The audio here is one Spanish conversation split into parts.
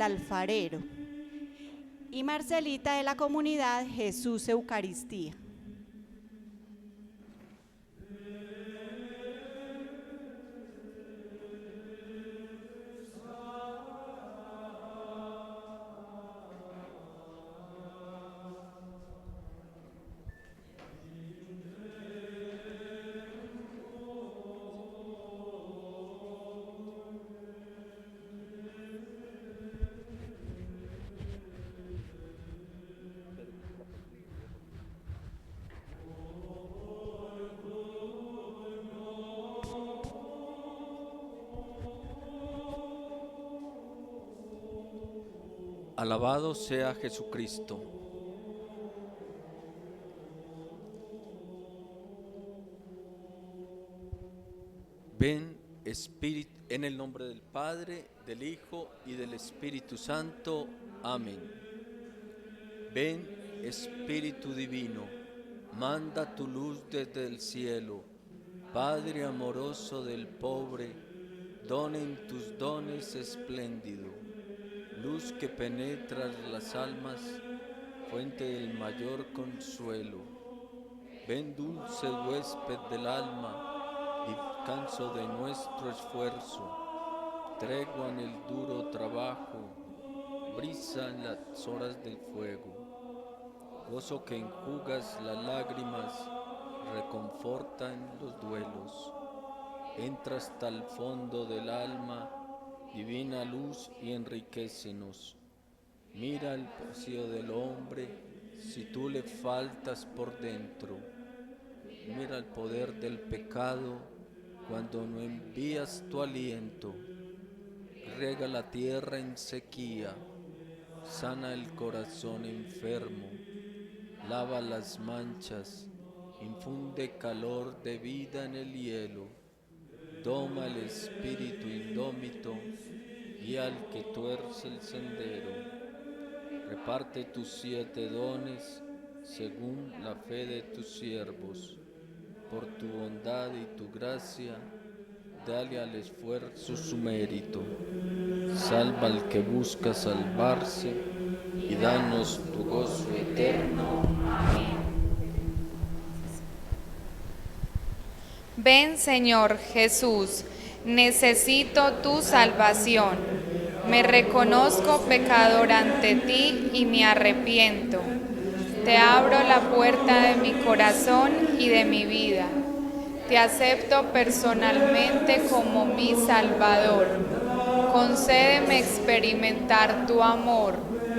alfarero. Y Marcelita de la comunidad Jesús Eucaristía. Alabado sea Jesucristo. Ven, Espíritu, en el nombre del Padre, del Hijo y del Espíritu Santo. Amén. Ven, Espíritu Divino, manda tu luz desde el cielo. Padre amoroso del pobre, dona en tus dones espléndido. Luz que penetra las almas, fuente del mayor consuelo. Ven dulce huésped del alma, descanso de nuestro esfuerzo, tregua en el duro trabajo, brisa en las horas del fuego. Gozo que enjugas las lágrimas, reconforta en los duelos. Entra hasta el fondo del alma, divina luz, y enriquécenos. Mira el vacío del hombre, si tú le faltas por dentro. Mira el poder del pecado, cuando no envías tu aliento. Riega la tierra en sequía, sana el corazón enfermo, lava las manchas, infunde calor de vida en el hielo. Doma el espíritu indómito, guía al que tuerce el sendero. Reparte tus 7 dones, según la fe de tus siervos. Por tu bondad y tu gracia, dale al esfuerzo su mérito. Salva al que busca salvarse, y danos tu gozo eterno. Amén. Ven, Señor Jesús, necesito tu salvación. Me reconozco pecador ante ti y me arrepiento. Te abro la puerta de mi corazón y de mi vida. Te acepto personalmente como mi Salvador. Concédeme experimentar tu amor,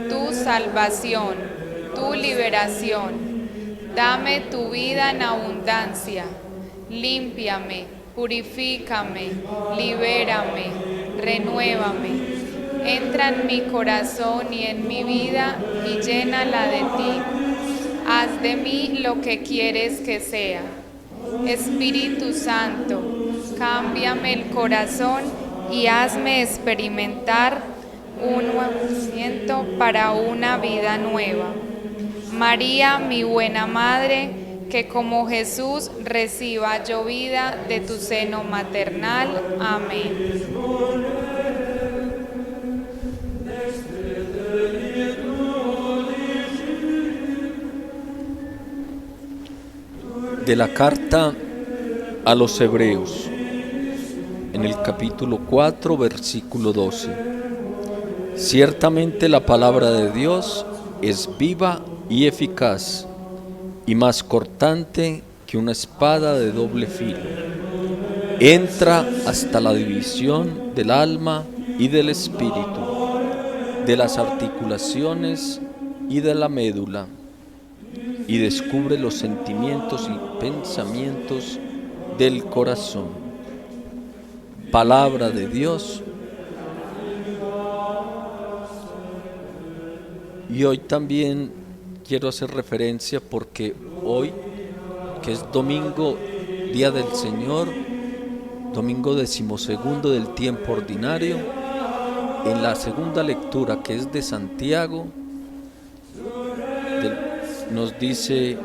tu salvación, tu liberación. Dame tu vida en abundancia. Límpiame, purifícame, libérame, renuévame. Entra en mi corazón y en mi vida y llénala de ti. Haz de mí lo que quieres que sea. Espíritu Santo, cámbiame el corazón y hazme experimentar un movimiento para una vida nueva. María, mi buena madre, que como Jesús reciba yo vida de tu seno maternal. Amén. De la carta a los Hebreos, en el capítulo 4, versículo 12. Ciertamente la palabra de Dios es viva y eficaz, y más cortante que una espada de doble filo. Entra hasta la división del alma y del espíritu, de las articulaciones y de la médula, y descubre los sentimientos y pensamientos del corazón. Palabra de Dios. Y hoy también quiero hacer referencia porque hoy, que es domingo, Día del Señor, domingo 12º del tiempo ordinario, en la segunda lectura, que es de Santiago, nos dice: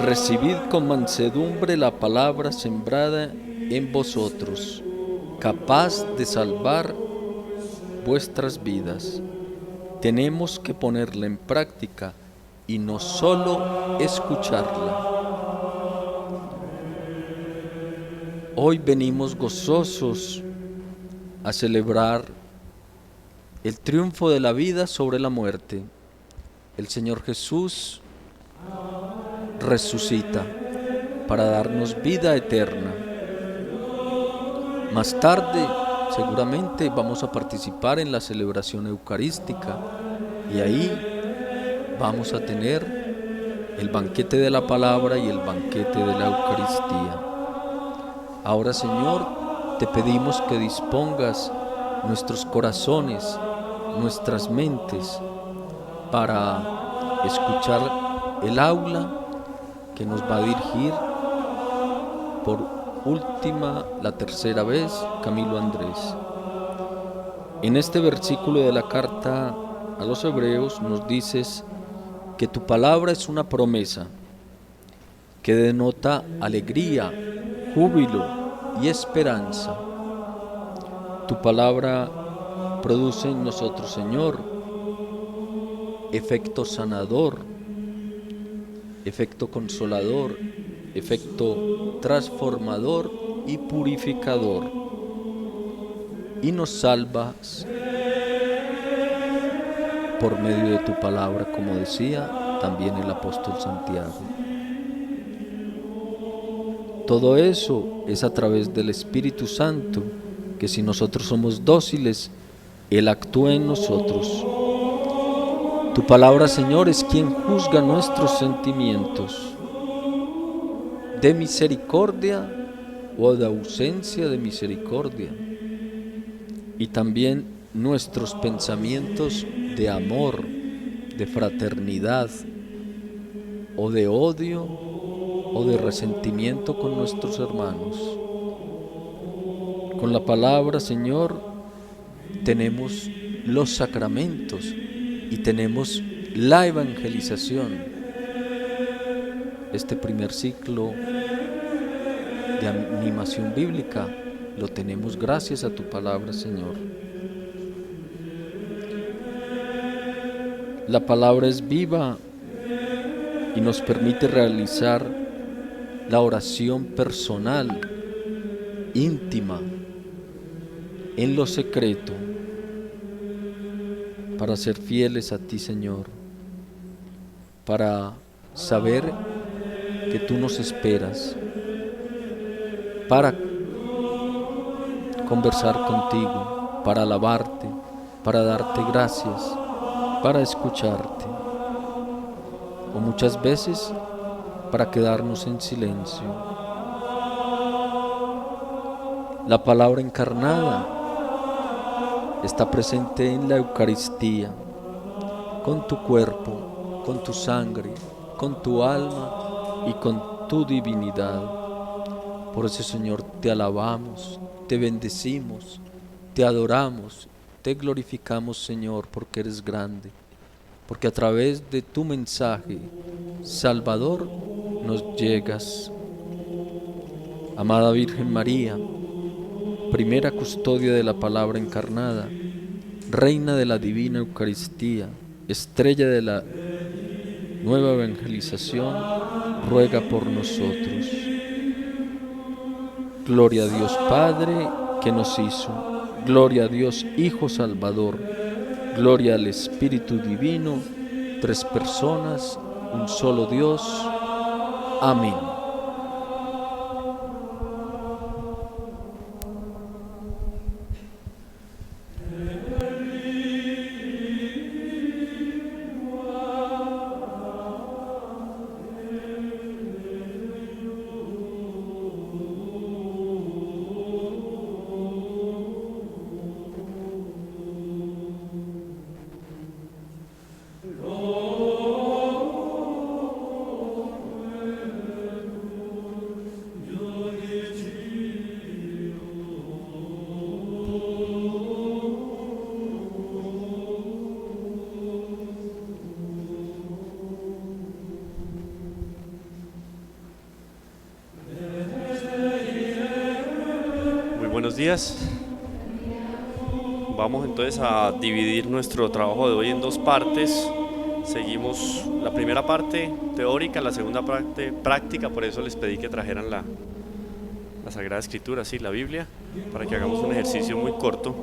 recibid con mansedumbre la palabra sembrada en vosotros, capaz de salvar vuestras vidas. Tenemos que ponerla en práctica y no solo escucharla. Hoy venimos gozosos a celebrar el triunfo de la vida sobre la muerte. El Señor Jesús resucita para darnos vida eterna. Más tarde, seguramente vamos a participar en la celebración eucarística y ahí vamos a tener el banquete de la palabra y el banquete de la Eucaristía. Ahora, Señor, te pedimos que dispongas nuestros corazones, nuestras mentes, para escuchar el aula que nos va a dirigir por la tercera vez, Camilo Andrés. En este versículo de la carta a los Hebreos nos dices que tu palabra es una promesa que denota alegría, júbilo y esperanza. Tu palabra produce en nosotros, Señor, efecto sanador, efecto consolador, efecto transformador y purificador, y nos salvas por medio de tu palabra, como decía también el apóstol Santiago. Todo eso es a través del Espíritu Santo, que si nosotros somos dóciles, Él actúa en nosotros. Tu palabra, Señor, es quien juzga nuestros sentimientos de misericordia o de ausencia de misericordia, y también nuestros pensamientos de amor, de fraternidad, o de odio, o de resentimiento con nuestros hermanos. Con la palabra, Señor, tenemos los sacramentos y tenemos la evangelización. Este primer ciclo de animación bíblica lo tenemos gracias a tu palabra, Señor. La palabra es viva y nos permite realizar la oración personal, íntima, en lo secreto, para ser fieles a ti, Señor, para saber que tú nos esperas, para conversar contigo, para alabarte, para darte gracias, para escucharte, o muchas veces para quedarnos en silencio. La palabra encarnada está presente en la Eucaristía, con tu cuerpo, con tu sangre, con tu alma y con tu divinidad. Por eso, Señor, te alabamos, te bendecimos, te adoramos, te glorificamos, Señor, porque eres grande, porque a través de tu mensaje salvador nos llegas. Amada Virgen María, primera custodia de la palabra encarnada, reina de la divina Eucaristía, estrella de la nueva evangelización, ruega por nosotros. Gloria a Dios Padre que nos hizo, gloria a Dios Hijo Salvador, gloria al Espíritu Divino, tres personas, un solo Dios. Amén. Buenos días. Vamos entonces a dividir nuestro trabajo de hoy en dos partes. Seguimos la primera parte teórica, la segunda parte práctica, por eso les pedí que trajeran la Sagrada Escritura, sí, la Biblia, para que hagamos un ejercicio muy corto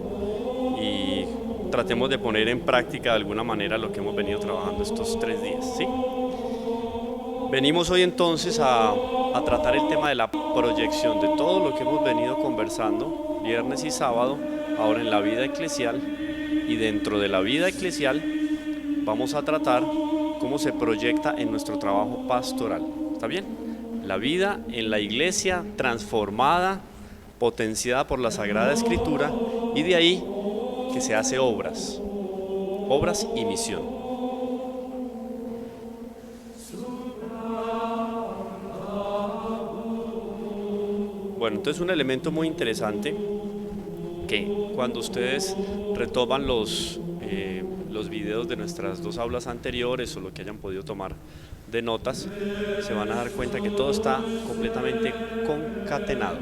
y tratemos de poner en práctica de alguna manera lo que hemos venido trabajando estos 3 días, ¿sí? Venimos hoy entonces a tratar el tema de la proyección de todo lo que hemos venido conversando viernes y sábado, ahora en la vida eclesial, y dentro de la vida eclesial vamos a tratar cómo se proyecta en nuestro trabajo pastoral, ¿está bien? La vida en la iglesia transformada, potenciada por la Sagrada Escritura, y de ahí que se hace obras y misión. Bueno, entonces un elemento muy interesante que cuando ustedes retoman los videos de nuestras 2 aulas anteriores o lo que hayan podido tomar de notas, se van a dar cuenta que todo está completamente concatenado.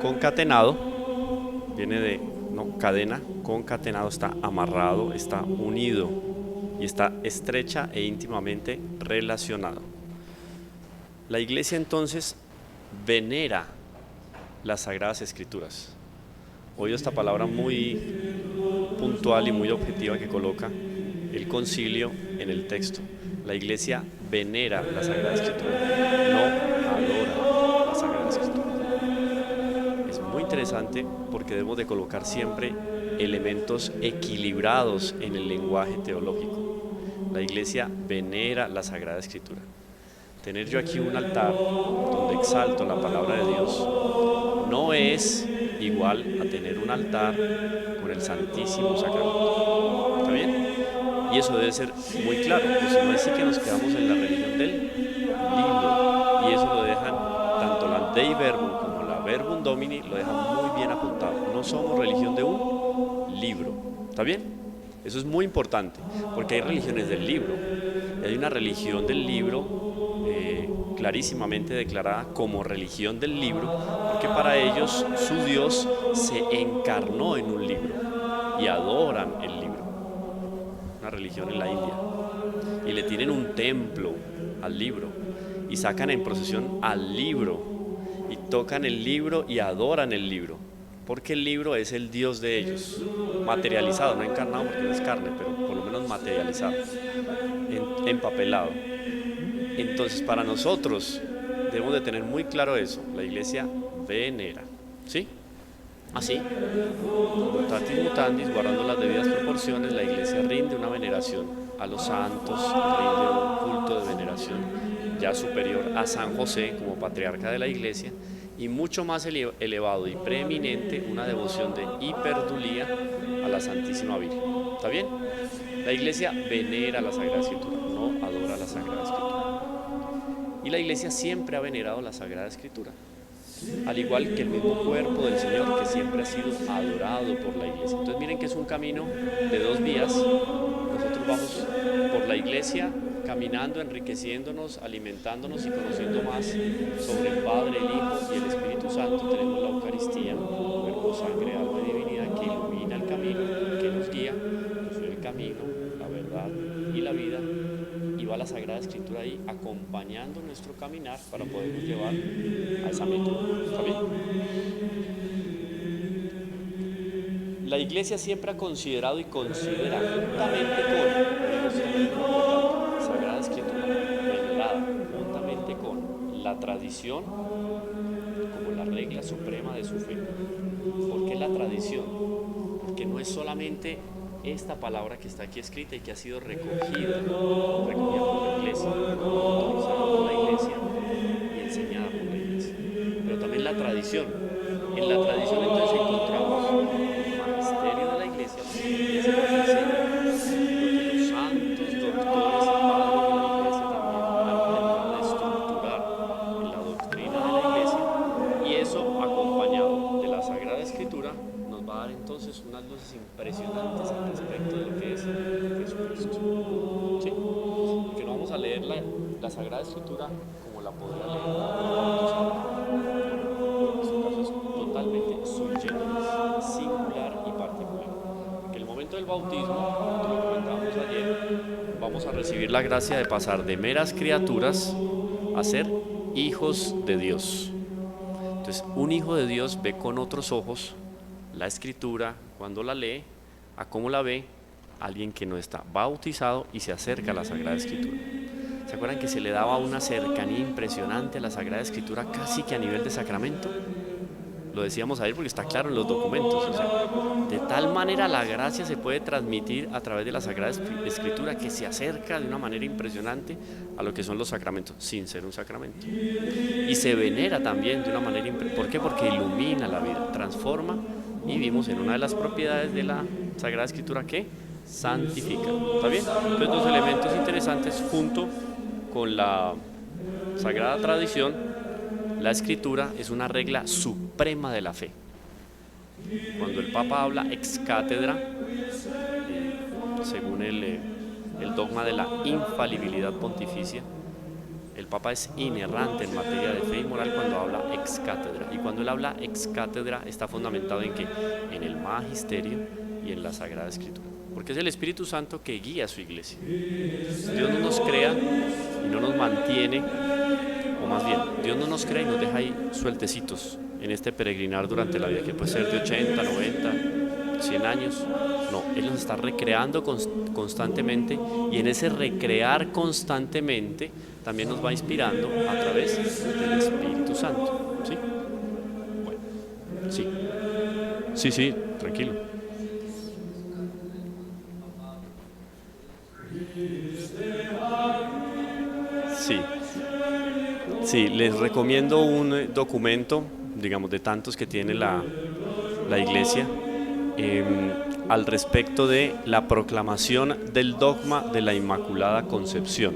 Concatenado viene de cadena, concatenado está amarrado, está unido y está estrecha e íntimamente relacionado. La iglesia entonces venera las Sagradas Escrituras. Oído esta palabra muy puntual y muy objetiva que coloca el concilio en el texto. La iglesia venera la Sagrada Escritura, no adora la Sagrada Escritura. Es muy interesante porque debemos de colocar siempre elementos equilibrados en el lenguaje teológico. La iglesia venera la Sagrada Escritura. Tener yo aquí un altar donde exalto la palabra de Dios no es igual a tener un altar con el Santísimo Sacramento. ¿Está bien? Y eso debe ser muy claro, porque si no es así que nos quedamos en la religión del libro. Y eso lo dejan tanto la Dei Verbum como la Verbum Domini, lo dejan muy bien apuntado. No somos religión de un libro. ¿Está bien? Eso es muy importante, porque hay religiones del libro. Y hay una religión del libro clarísimamente declarada como religión del libro, porque para ellos su Dios se encarnó en un libro y adoran el libro. Una religión en la India, y le tienen un templo al libro y sacan en procesión al libro y tocan el libro y adoran el libro, porque el libro es el Dios de ellos, materializado, no encarnado porque no es carne, pero por lo menos materializado, empapelado. Entonces para nosotros debemos de tener muy claro eso. La iglesia venera, ¿sí? Así, mutatis mutandis, guardando las debidas proporciones, la iglesia rinde una veneración a los santos, rinde un culto de veneración ya superior a San José como patriarca de la iglesia, y mucho más elevado y preeminente, una devoción de hiperdulía a la Santísima Virgen. ¿Está bien? La iglesia venera la Sagrada Escritura, no adora la Sagrada Escritura. Y la iglesia siempre ha venerado la Sagrada Escritura, al igual que el mismo cuerpo del Señor, que siempre ha sido adorado por la iglesia. Entonces miren que es un camino de 2 vías. Nosotros vamos por la iglesia caminando, enriqueciéndonos, alimentándonos y conociendo más sobre el Padre, el Hijo y el Espíritu Santo. Tenemos la Eucaristía, cuerpo, sangre, alma y divinidad, que ilumina el camino, que nos guía. Yo soy el camino, la verdad y la vida. Y va la Sagrada Escritura ahí acompañando nuestro caminar para podernos llevar a esa meta. ¿Está bien? La iglesia siempre ha considerado y considera juntamente con la Sagrada Escritura venerada, juntamente con la tradición como la regla suprema de su fe. ¿Por qué la tradición? Porque no es solamente esta palabra que está aquí escrita y que ha sido recogida por la iglesia, autorizada por la iglesia y enseñada por la iglesia, pero también la tradición. En la tradición entonces encontramos el magisterio de la iglesia nos enseña lo que los santos doctores y padres de la iglesia también han terminado de estructurar en la doctrina de la iglesia, y eso acompañado de la Sagrada Escritura nos va a dar entonces unas luces impresionantes al respecto de lo que es Jesucristo. ¿Sí? Porque no vamos a leer la Sagrada Escritura como la podrá leer en este caso es totalmente sui generis, singular y particular. bautismo, como lo comentábamos ayer, vamos a recibir la gracia de pasar de meras criaturas a ser hijos de Dios. Entonces, un hijo de Dios ve con otros ojos la Escritura cuando la lee, a cómo la ve alguien que no está bautizado y se acerca a la Sagrada Escritura. ¿Se acuerdan que se le daba una cercanía impresionante a la Sagrada Escritura casi que a nivel de sacramento? Lo decíamos ayer porque está claro en los documentos. O sea, de tal manera la gracia se puede transmitir a través de la Sagrada Escritura que se acerca de una manera impresionante a lo que son los sacramentos, sin ser un sacramento. Y se venera también de una manera impresionante. ¿Por qué? Porque ilumina la vida, transforma, y vimos en una de las propiedades de la Sagrada Escritura que santifica. ¿Está bien? Entonces, dos elementos interesantes junto con la Sagrada Tradición. La Escritura es una regla suprema de la fe. Cuando el Papa habla ex cátedra, según el dogma de la infalibilidad pontificia, el Papa es inerrante en materia de fe y moral cuando habla ex cátedra. Y cuando él habla ex cátedra está fundamentado en ¿qué? En el magisterio y en la Sagrada Escritura. Porque es el Espíritu Santo que guía a su iglesia. Dios no nos crea y no nos mantiene, o más bien, Dios no nos crea y nos deja ahí sueltecitos en este peregrinar durante la vida, que puede ser de 80, 90, 100 años. No, Él nos está recreando constantemente, y en ese recrear constantemente también nos va inspirando a través del Espíritu Santo. ¿Sí? Bueno, sí. Sí, tranquilo. Sí, les recomiendo un documento, digamos, de tantos que tiene la Iglesia, al respecto de la proclamación del dogma de la Inmaculada Concepción.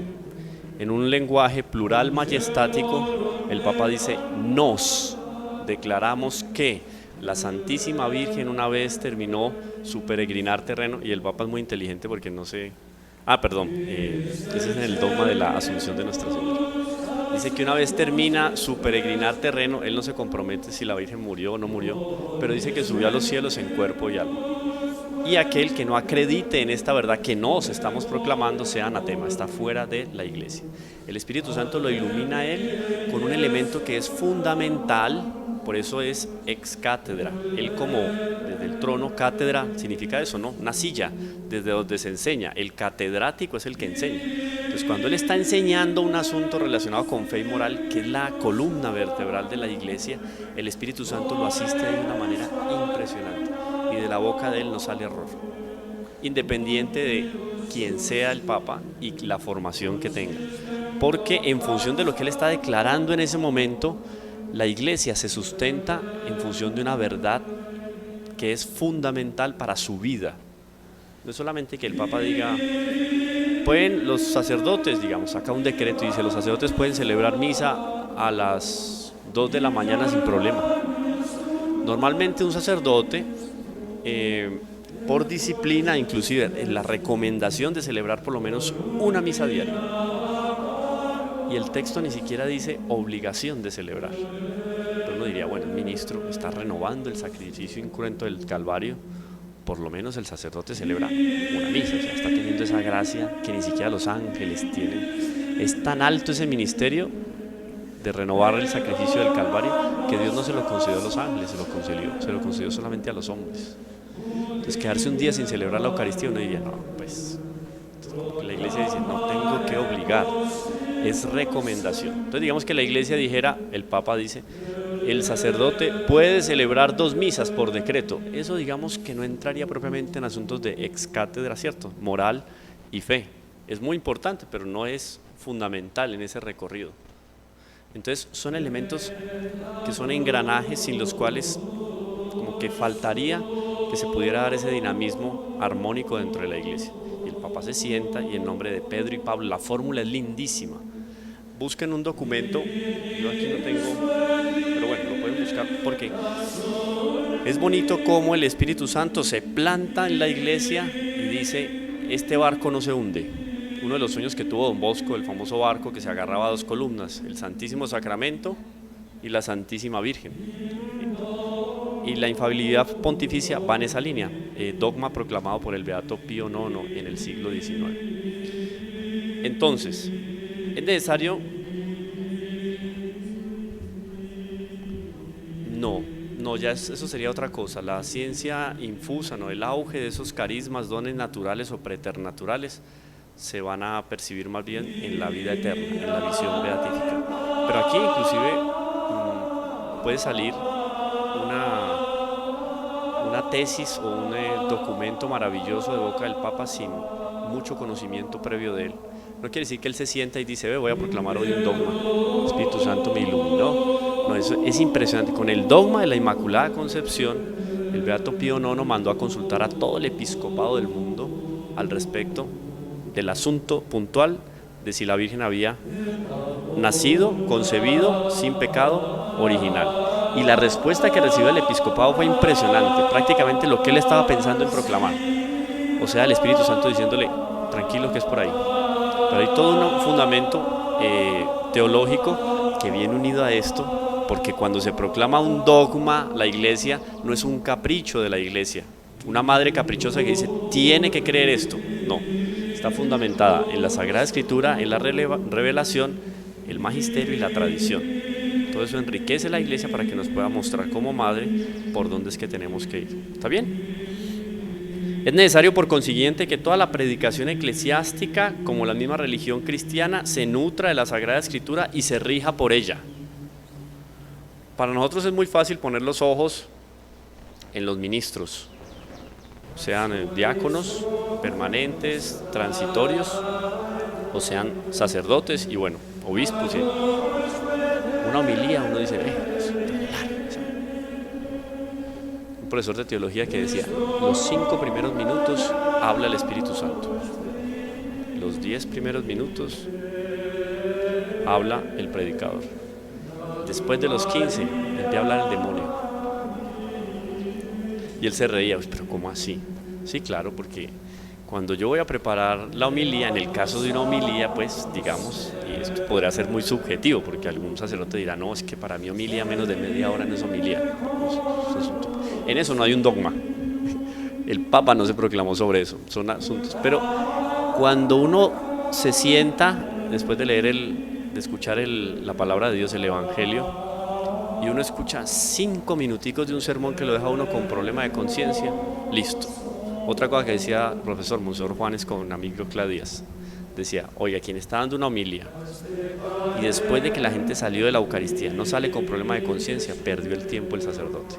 En un lenguaje plural majestático, el Papa dice: nos declaramos que la Santísima Virgen una vez terminó su peregrinar terreno, y el Papa es muy inteligente porque no sé... ese es en el dogma de la Asunción de Nuestra Señora. Dice que una vez termina su peregrinar terreno, él no se compromete si la Virgen murió o no murió, pero dice que subió a los cielos en cuerpo y alma. Y aquel que no acredite en esta verdad que nos estamos proclamando sea anatema, está fuera de la iglesia. El Espíritu Santo lo ilumina a él con un elemento que es fundamental, por eso es ex cátedra. Él, como desde el trono, cátedra significa eso, ¿no? Una silla desde donde se enseña. El catedrático es el que enseña. Entonces, cuando él está enseñando un asunto relacionado con fe y moral, que es la columna vertebral de la iglesia, el Espíritu Santo lo asiste de una manera impresionante, y de la boca de él no sale error, independiente de quién sea el Papa y la formación que tenga, porque en función de lo que él está declarando en ese momento, la iglesia se sustenta en función de una verdad que es fundamental para su vida. No es solamente que el Papa diga: pueden los sacerdotes, digamos, saca un decreto y dice: los sacerdotes pueden celebrar misa a las 2 de la mañana sin problema. Normalmente un sacerdote, por disciplina, inclusive en la recomendación de celebrar por lo menos una misa diaria, y el texto ni siquiera dice obligación de celebrar. Entonces uno diría: bueno, el ministro está renovando el sacrificio incruento del Calvario, por lo menos el sacerdote celebra una misa, o sea, está teniendo esa gracia que ni siquiera los ángeles tienen. Es tan alto ese ministerio de renovar el sacrificio del Calvario que Dios no se lo concedió a los ángeles, se lo concedió solamente a los hombres. Entonces, quedarse un día sin celebrar la Eucaristía, uno diría: no, pues la iglesia dice: no tengo que obligar, es recomendación. Entonces, digamos que la iglesia dijera, el Papa dice: el sacerdote puede celebrar 2 misas por decreto. Eso, digamos, que no entraría propiamente en asuntos de ex cátedra, ¿cierto? Moral y fe. Es muy importante, pero no es fundamental en ese recorrido. Entonces, son elementos que son engranajes sin los cuales como que faltaría que se pudiera dar ese dinamismo armónico dentro de la iglesia. Y el Papa se sienta, y en nombre de Pedro y Pablo, la fórmula es lindísima. Busquen un documento, yo aquí no tengo, pero bueno, lo pueden buscar, porque es bonito cómo el Espíritu Santo se planta en la iglesia y dice: este barco no se hunde. Uno de los sueños que tuvo Don Bosco, el famoso barco que se agarraba a 2 columnas, el Santísimo Sacramento y la Santísima Virgen. Y la infalibilidad pontificia va en esa línea. dogma proclamado por el Beato Pío IX en el siglo XIX. Entonces, es necesario... No, ya eso sería otra cosa. La ciencia infusa, ¿no? El auge de esos carismas, dones naturales o preternaturales, se van a percibir más bien en la vida eterna, en la visión beatífica. Pero aquí inclusive puede salir una tesis o un documento maravilloso de boca del Papa sin mucho conocimiento previo de él. No quiere decir que él se sienta y dice, voy a proclamar hoy un dogma, el Espíritu Santo me iluminó. No, eso es impresionante. Con el dogma de la Inmaculada Concepción, el Beato Pío IX mandó a consultar a todo el episcopado del mundo al respecto del asunto puntual de si la Virgen había nacido, concebido, sin pecado original. Y la respuesta que recibió el episcopado fue impresionante, prácticamente lo que él estaba pensando en proclamar. O sea, el Espíritu Santo diciéndole, tranquilo que es por ahí. Pero hay todo un fundamento teológico que viene unido a esto, porque cuando se proclama un dogma, la Iglesia no es un capricho de la Iglesia, una madre caprichosa que dice, tiene que creer esto. No, está fundamentada en la Sagrada Escritura, en la revelación, el magisterio y la tradición. Todo eso enriquece la Iglesia para que nos pueda mostrar como madre por dónde es que tenemos que ir. ¿Está bien? Es necesario, por consiguiente, que toda la predicación eclesiástica, como la misma religión cristiana, se nutra de la Sagrada Escritura y se rija por ella. Para nosotros es muy fácil poner los ojos en los ministros, sean diáconos, permanentes, transitorios, o sean sacerdotes y bueno, obispos. Una homilía, uno dice, un profesor de teología que decía, los 5 primeros minutos habla el Espíritu Santo, los 10 primeros minutos habla el predicador, después de los 15 empieza a hablar el demonio. Y él se reía, pero ¿cómo así? Sí, claro, porque cuando yo voy a preparar la homilía, en el caso de una homilía, pues digamos, y esto podría ser muy subjetivo, porque algún sacerdote dirá, no, es que para mí homilía menos de media hora no es homilía. En eso no hay un dogma. El Papa no se proclamó sobre eso, son asuntos. Pero cuando uno se sienta, después de leer de escuchar la palabra de Dios, el Evangelio, y uno escucha 5 minuticos de un sermón que lo deja uno con problema de conciencia, listo. Otra cosa que decía el profesor Monseñor Juanes con amigo Díaz, decía, oiga, quien está dando una homilia y después de que la gente salió de la Eucaristía no sale con problema de conciencia, perdió el tiempo el sacerdote.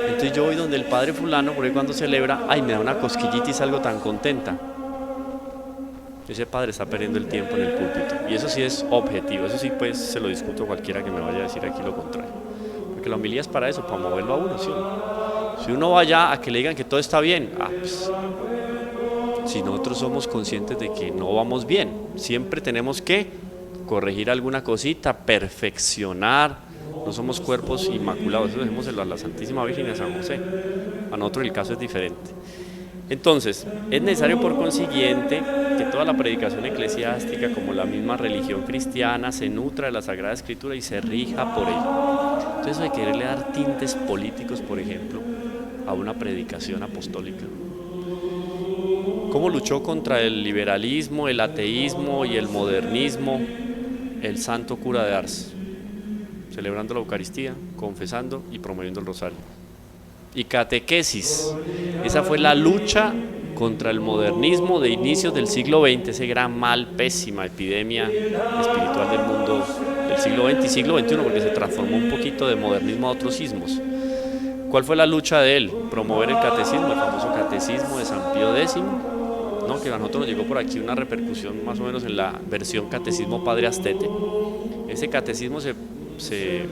Entonces yo voy donde el padre fulano, porque cuando celebra, ay, me da una cosquillita y salgo tan contenta. Ese padre está perdiendo el tiempo en el púlpito. Y eso sí es objetivo, eso sí pues se lo discuto a cualquiera que me vaya a decir aquí lo contrario. Porque la homilía es para eso, para moverlo a uno, ¿sí? Si uno va allá a que le digan que todo está bien, pues, si nosotros somos conscientes de que no vamos bien, siempre tenemos que corregir alguna cosita, perfeccionar, no somos cuerpos inmaculados, eso dejémoselo a la Santísima Virgen y a San José. A nosotros el caso es diferente. Entonces, es necesario por consiguiente que toda la predicación eclesiástica, como la misma religión cristiana, se nutra de la Sagrada Escritura y se rija por ella. Entonces hay que quererle dar tintes políticos, por ejemplo, a una predicación apostólica. ¿Cómo luchó contra el liberalismo, el ateísmo y el modernismo el santo cura de Ars? Celebrando la Eucaristía, confesando y promoviendo el rosario. Y catequesis, esa fue la lucha contra el modernismo de inicios del siglo XX, ese gran mal, pésima epidemia espiritual del mundo del siglo XX y siglo XXI, porque se transformó un poquito de modernismo a otros ismos. ¿Cuál fue la lucha de él? Promover el catecismo, el famoso catecismo de San Pío X, ¿no? Que a nosotros nos llegó por aquí una repercusión más o menos en la versión Catecismo Padre Astete. Ese catecismo se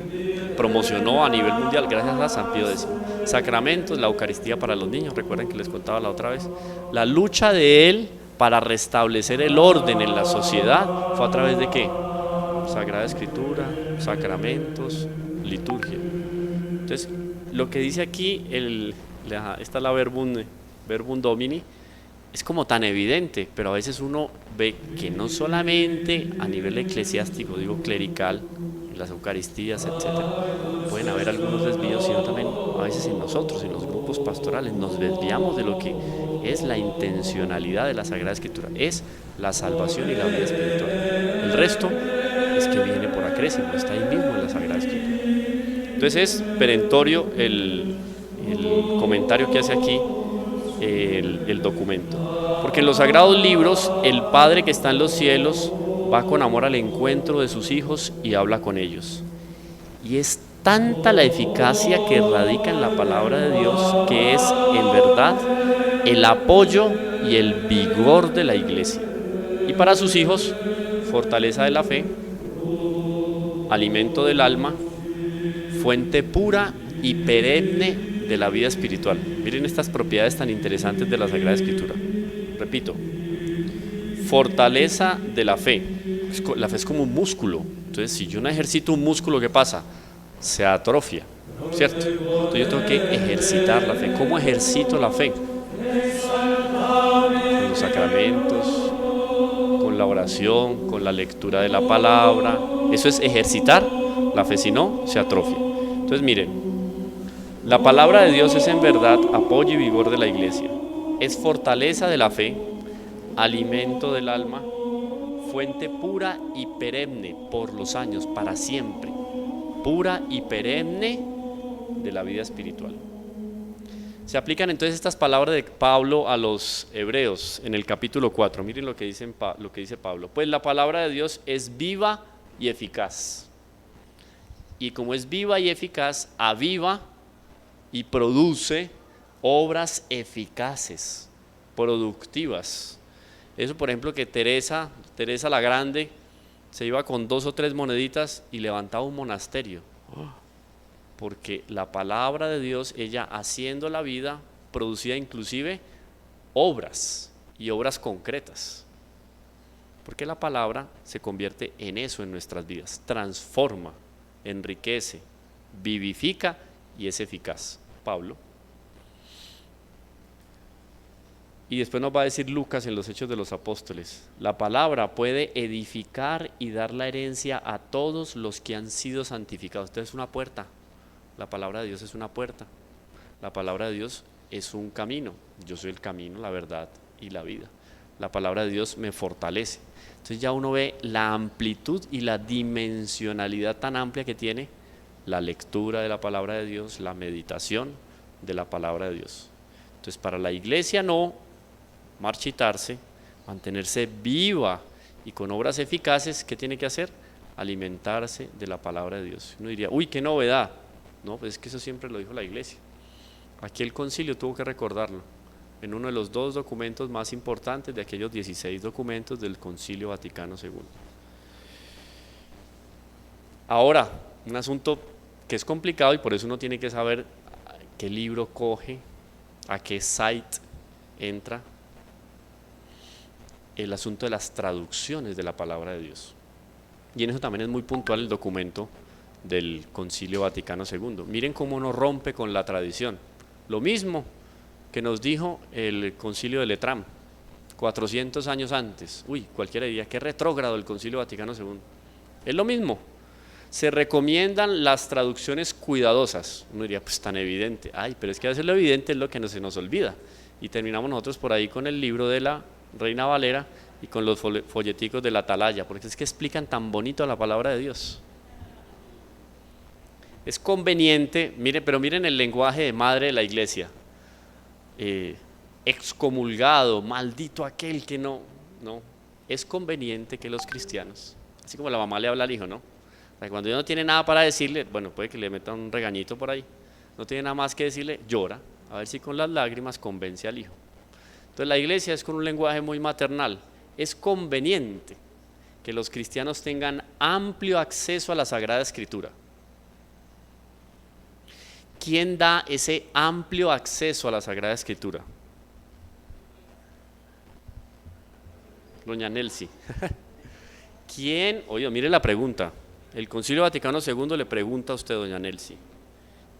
promocionó a nivel mundial gracias a San Pío X. Sacramentos, la Eucaristía para los niños, recuerden que les contaba la otra vez. La lucha de él para restablecer el orden en la sociedad fue a través de ¿qué? Sagrada Escritura, sacramentos, liturgia. Entonces, lo que dice aquí, esta es la Verbum Domini, es como tan evidente, pero a veces uno ve que no solamente a nivel eclesiástico, digo clerical, en las Eucaristías, etcétera, pueden haber algunos desvíos, sino también a veces en nosotros, en los grupos pastorales, nos desviamos de lo que es la intencionalidad de la Sagrada Escritura, es la salvación y la vida espiritual. El resto es que viene por acrésimo, está ahí mismo en la Sagrada Escritura. Entonces es perentorio el comentario que hace aquí el documento, porque en los sagrados libros el Padre que está en los cielos va con amor al encuentro de sus hijos y habla con ellos, y es tanta la eficacia que radica en la palabra de Dios que es en verdad el apoyo y el vigor de la iglesia, y para sus hijos fortaleza de la fe, alimento del alma, fuente pura y perenne de la vida espiritual. Miren estas propiedades tan interesantes de la Sagrada Escritura. Repito, fortaleza de la fe. La fe es como un músculo. Entonces, si yo no ejercito un músculo, ¿qué pasa? Se atrofia, ¿cierto? Entonces yo tengo que ejercitar la fe. ¿Cómo ejercito la fe? Con los sacramentos, con la oración, con la lectura de la palabra. Eso es ejercitar la fe, si no, se atrofia. Entonces, miren, la palabra de Dios es en verdad apoyo y vigor de la iglesia, es fortaleza de la fe, alimento del alma, fuente pura y perenne por los años, para siempre, pura y perenne de la vida espiritual. Se aplican entonces estas palabras de Pablo a los hebreos en el capítulo 4. Miren lo que dice Pablo. Pues la palabra de Dios es viva y eficaz. Y como es viva y eficaz, aviva y produce obras eficaces, productivas. Eso, por ejemplo, que Teresa la Grande se iba con 2 o 3 moneditas y levantaba un monasterio, porque la palabra de Dios, ella haciendo la vida, producía inclusive obras y obras concretas, porque la palabra se convierte en eso en nuestras vidas, transforma, enriquece, vivifica y es eficaz. Pablo. Y después nos va a decir Lucas en los Hechos de los Apóstoles, la palabra puede edificar y dar la herencia a todos los que han sido santificados. Entonces es una puerta, la palabra de Dios es una puerta, la palabra de Dios es un camino, yo soy el camino, la verdad y la vida. La palabra de Dios me fortalece. Entonces ya uno ve la amplitud y la dimensionalidad tan amplia que tiene la lectura de la palabra de Dios, la meditación de la palabra de Dios. Entonces, para la iglesia no marchitarse, mantenerse viva y con obras eficaces, ¿qué tiene que hacer? Alimentarse de la palabra de Dios. Uno diría, uy, qué novedad. No, pues es que eso siempre lo dijo la iglesia. Aquí el concilio tuvo que recordarlo en uno de los 2 documentos más importantes de aquellos 16 documentos del Concilio Vaticano II. Ahora, un asunto que es complicado y por eso uno tiene que saber qué libro coge, a qué site entra, el asunto de las traducciones de la palabra de Dios. Y en eso también es muy puntual el documento del Concilio Vaticano II. Miren cómo uno rompe con la tradición. Lo mismo que nos dijo el Concilio de Letrán, 400 años antes. Uy, cualquiera diría, qué retrógrado el Concilio Vaticano II. Es lo mismo. Se recomiendan las traducciones cuidadosas. Uno diría, pues tan evidente. Ay, pero es que a veces lo evidente es lo que se nos olvida. Y terminamos nosotros por ahí con el libro de la Reina Valera y con los folleticos de la Atalaya, porque es que explican tan bonito la palabra de Dios. Es conveniente, pero miren el lenguaje de madre de la iglesia. Excomulgado, maldito aquel que no. Es conveniente que los cristianos, así como la mamá le habla al hijo, ¿no? Cuando ella no tiene nada para decirle, bueno, puede que le meta un regañito por ahí, no tiene nada más que decirle, llora, a ver si con las lágrimas convence al hijo. Entonces la iglesia es con un lenguaje muy maternal. Es conveniente que los cristianos tengan amplio acceso a la Sagrada Escritura. ¿Quién da ese amplio acceso a la Sagrada Escritura? Doña Nelsi. ¿Quién? Oye, mire la pregunta. El Concilio Vaticano II le pregunta a usted, doña Nelsi,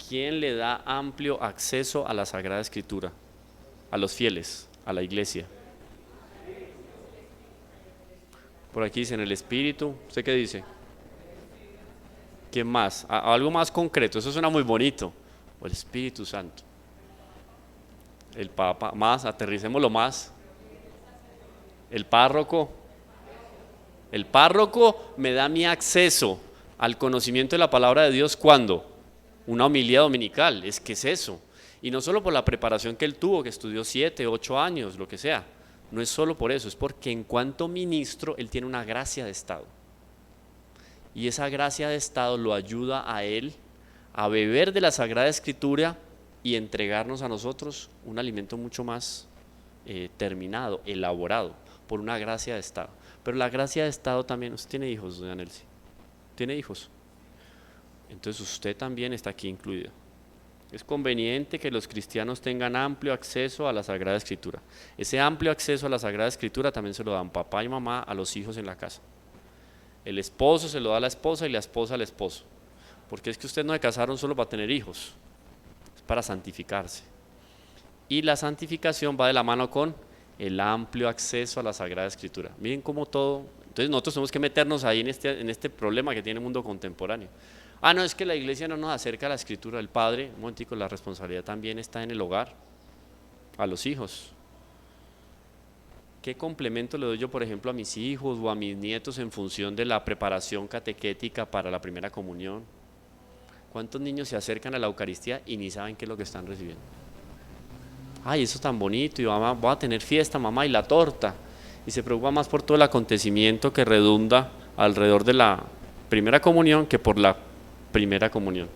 ¿quién le da amplio acceso a la Sagrada Escritura? A los fieles, a la iglesia. Por aquí dicen el Espíritu. ¿Usted qué dice? ¿Quién más? Algo más concreto, eso suena muy bonito. o el Espíritu Santo? El Papa, más, aterricémoslo más. El párroco. El párroco me da mi acceso al conocimiento de la palabra de Dios. ¿Cuándo? Una homilía dominical. Es que es eso. Y no solo por la preparación que él tuvo, que estudió 7, 8 años, lo que sea. No es solo por eso, es porque en cuanto ministro, él tiene una gracia de Estado. Y esa gracia de Estado lo ayuda a él a beber de la Sagrada Escritura y entregarnos a nosotros un alimento mucho más terminado, elaborado, por una gracia de Estado. Pero la gracia de Estado también, usted tiene hijos, doña Nelcy, tiene hijos, entonces usted también está aquí incluido. Es conveniente que los cristianos tengan amplio acceso a la Sagrada Escritura. Ese amplio acceso a la Sagrada Escritura también se lo dan papá y mamá a los hijos en la casa. El esposo se lo da a la esposa y la esposa al esposo. Porque es que ustedes no se casaron solo para tener hijos, es para santificarse. Y la santificación va de la mano con el amplio acceso a la Sagrada Escritura. Miren cómo todo. Entonces nosotros tenemos que meternos ahí en este problema que tiene el mundo contemporáneo. Ah, no, es que la iglesia no nos acerca a la Escritura del Padre. Un momentico, la responsabilidad también está en el hogar, a los hijos. ¿Qué complemento le doy yo, por ejemplo, a mis hijos o a mis nietos en función de la preparación catequética para la primera comunión? ¿Cuántos niños se acercan a la Eucaristía y ni saben qué es lo que están recibiendo? Ay, eso es tan bonito, y mamá, voy a tener fiesta, mamá, y la torta. Y se preocupa más por todo el acontecimiento que redunda alrededor de la primera comunión que por la primera comunión.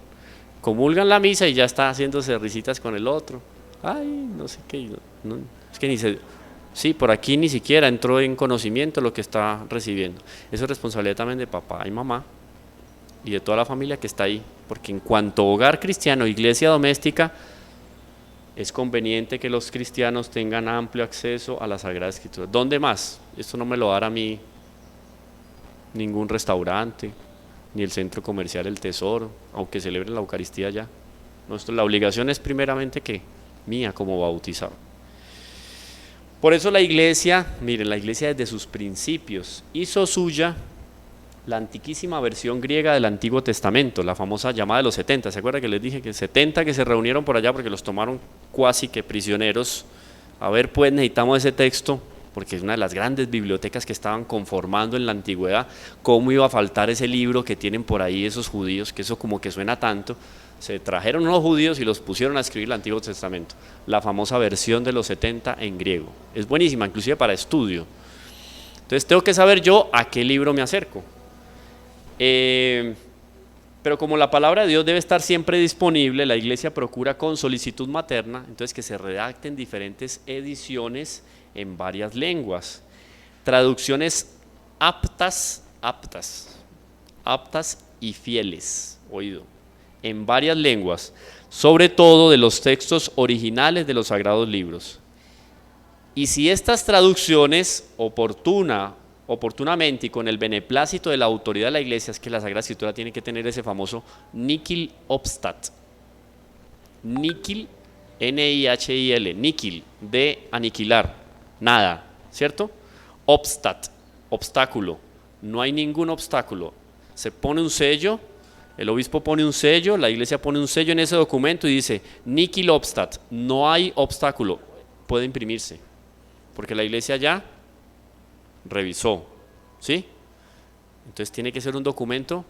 Comulgan la misa y ya está haciéndose risitas con el otro. Ay, no sé qué, no, es que ni se... Sí, por aquí ni siquiera entró en conocimiento lo que está recibiendo. Eso es responsabilidad también de papá y mamá y de toda la familia que está ahí, porque en cuanto hogar cristiano, iglesia doméstica, es conveniente que los cristianos tengan amplio acceso a la Sagrada Escritura. ¿Dónde más? Esto no me lo dará a mí ningún restaurante, ni el centro comercial El Tesoro, aunque celebren la Eucaristía ya. La obligación es primeramente que mía como bautizado. Por eso la iglesia, miren, la iglesia desde sus principios hizo suya la antiquísima versión griega del Antiguo Testamento, la famosa llamada de los 70. ¿Se acuerdan que les dije que 70 que se reunieron por allá porque los tomaron cuasi que prisioneros? A ver, pues necesitamos ese texto, porque es una de las grandes bibliotecas que estaban conformando en la antigüedad. ¿Cómo iba a faltar ese libro que tienen por ahí esos judíos? Que eso como que suena tanto. Se trajeron unos judíos y los pusieron a escribir el Antiguo Testamento, la famosa versión de los 70 en griego. Es buenísima, inclusive para estudio. Entonces tengo que saber yo a qué libro me acerco. Pero como la palabra de Dios debe estar siempre disponible, la iglesia procura con solicitud materna, entonces que se redacten diferentes ediciones en varias lenguas, traducciones aptas y fieles, oído, en varias lenguas, sobre todo de los textos originales de los sagrados libros. Y si estas traducciones oportunamente y con el beneplácito de la autoridad de la iglesia, es que la Sagrada Escritura tiene que tener ese famoso nihil obstat. Nihil, N-I-H-I-L, nihil, de aniquilar, nada, ¿cierto? Obstat, obstáculo, no hay ningún obstáculo. Se pone un sello, el obispo pone un sello, la iglesia pone un sello en ese documento y dice nihil obstat, no hay obstáculo, puede imprimirse, porque la iglesia ya revisó, ¿sí? Entonces tiene que ser un documento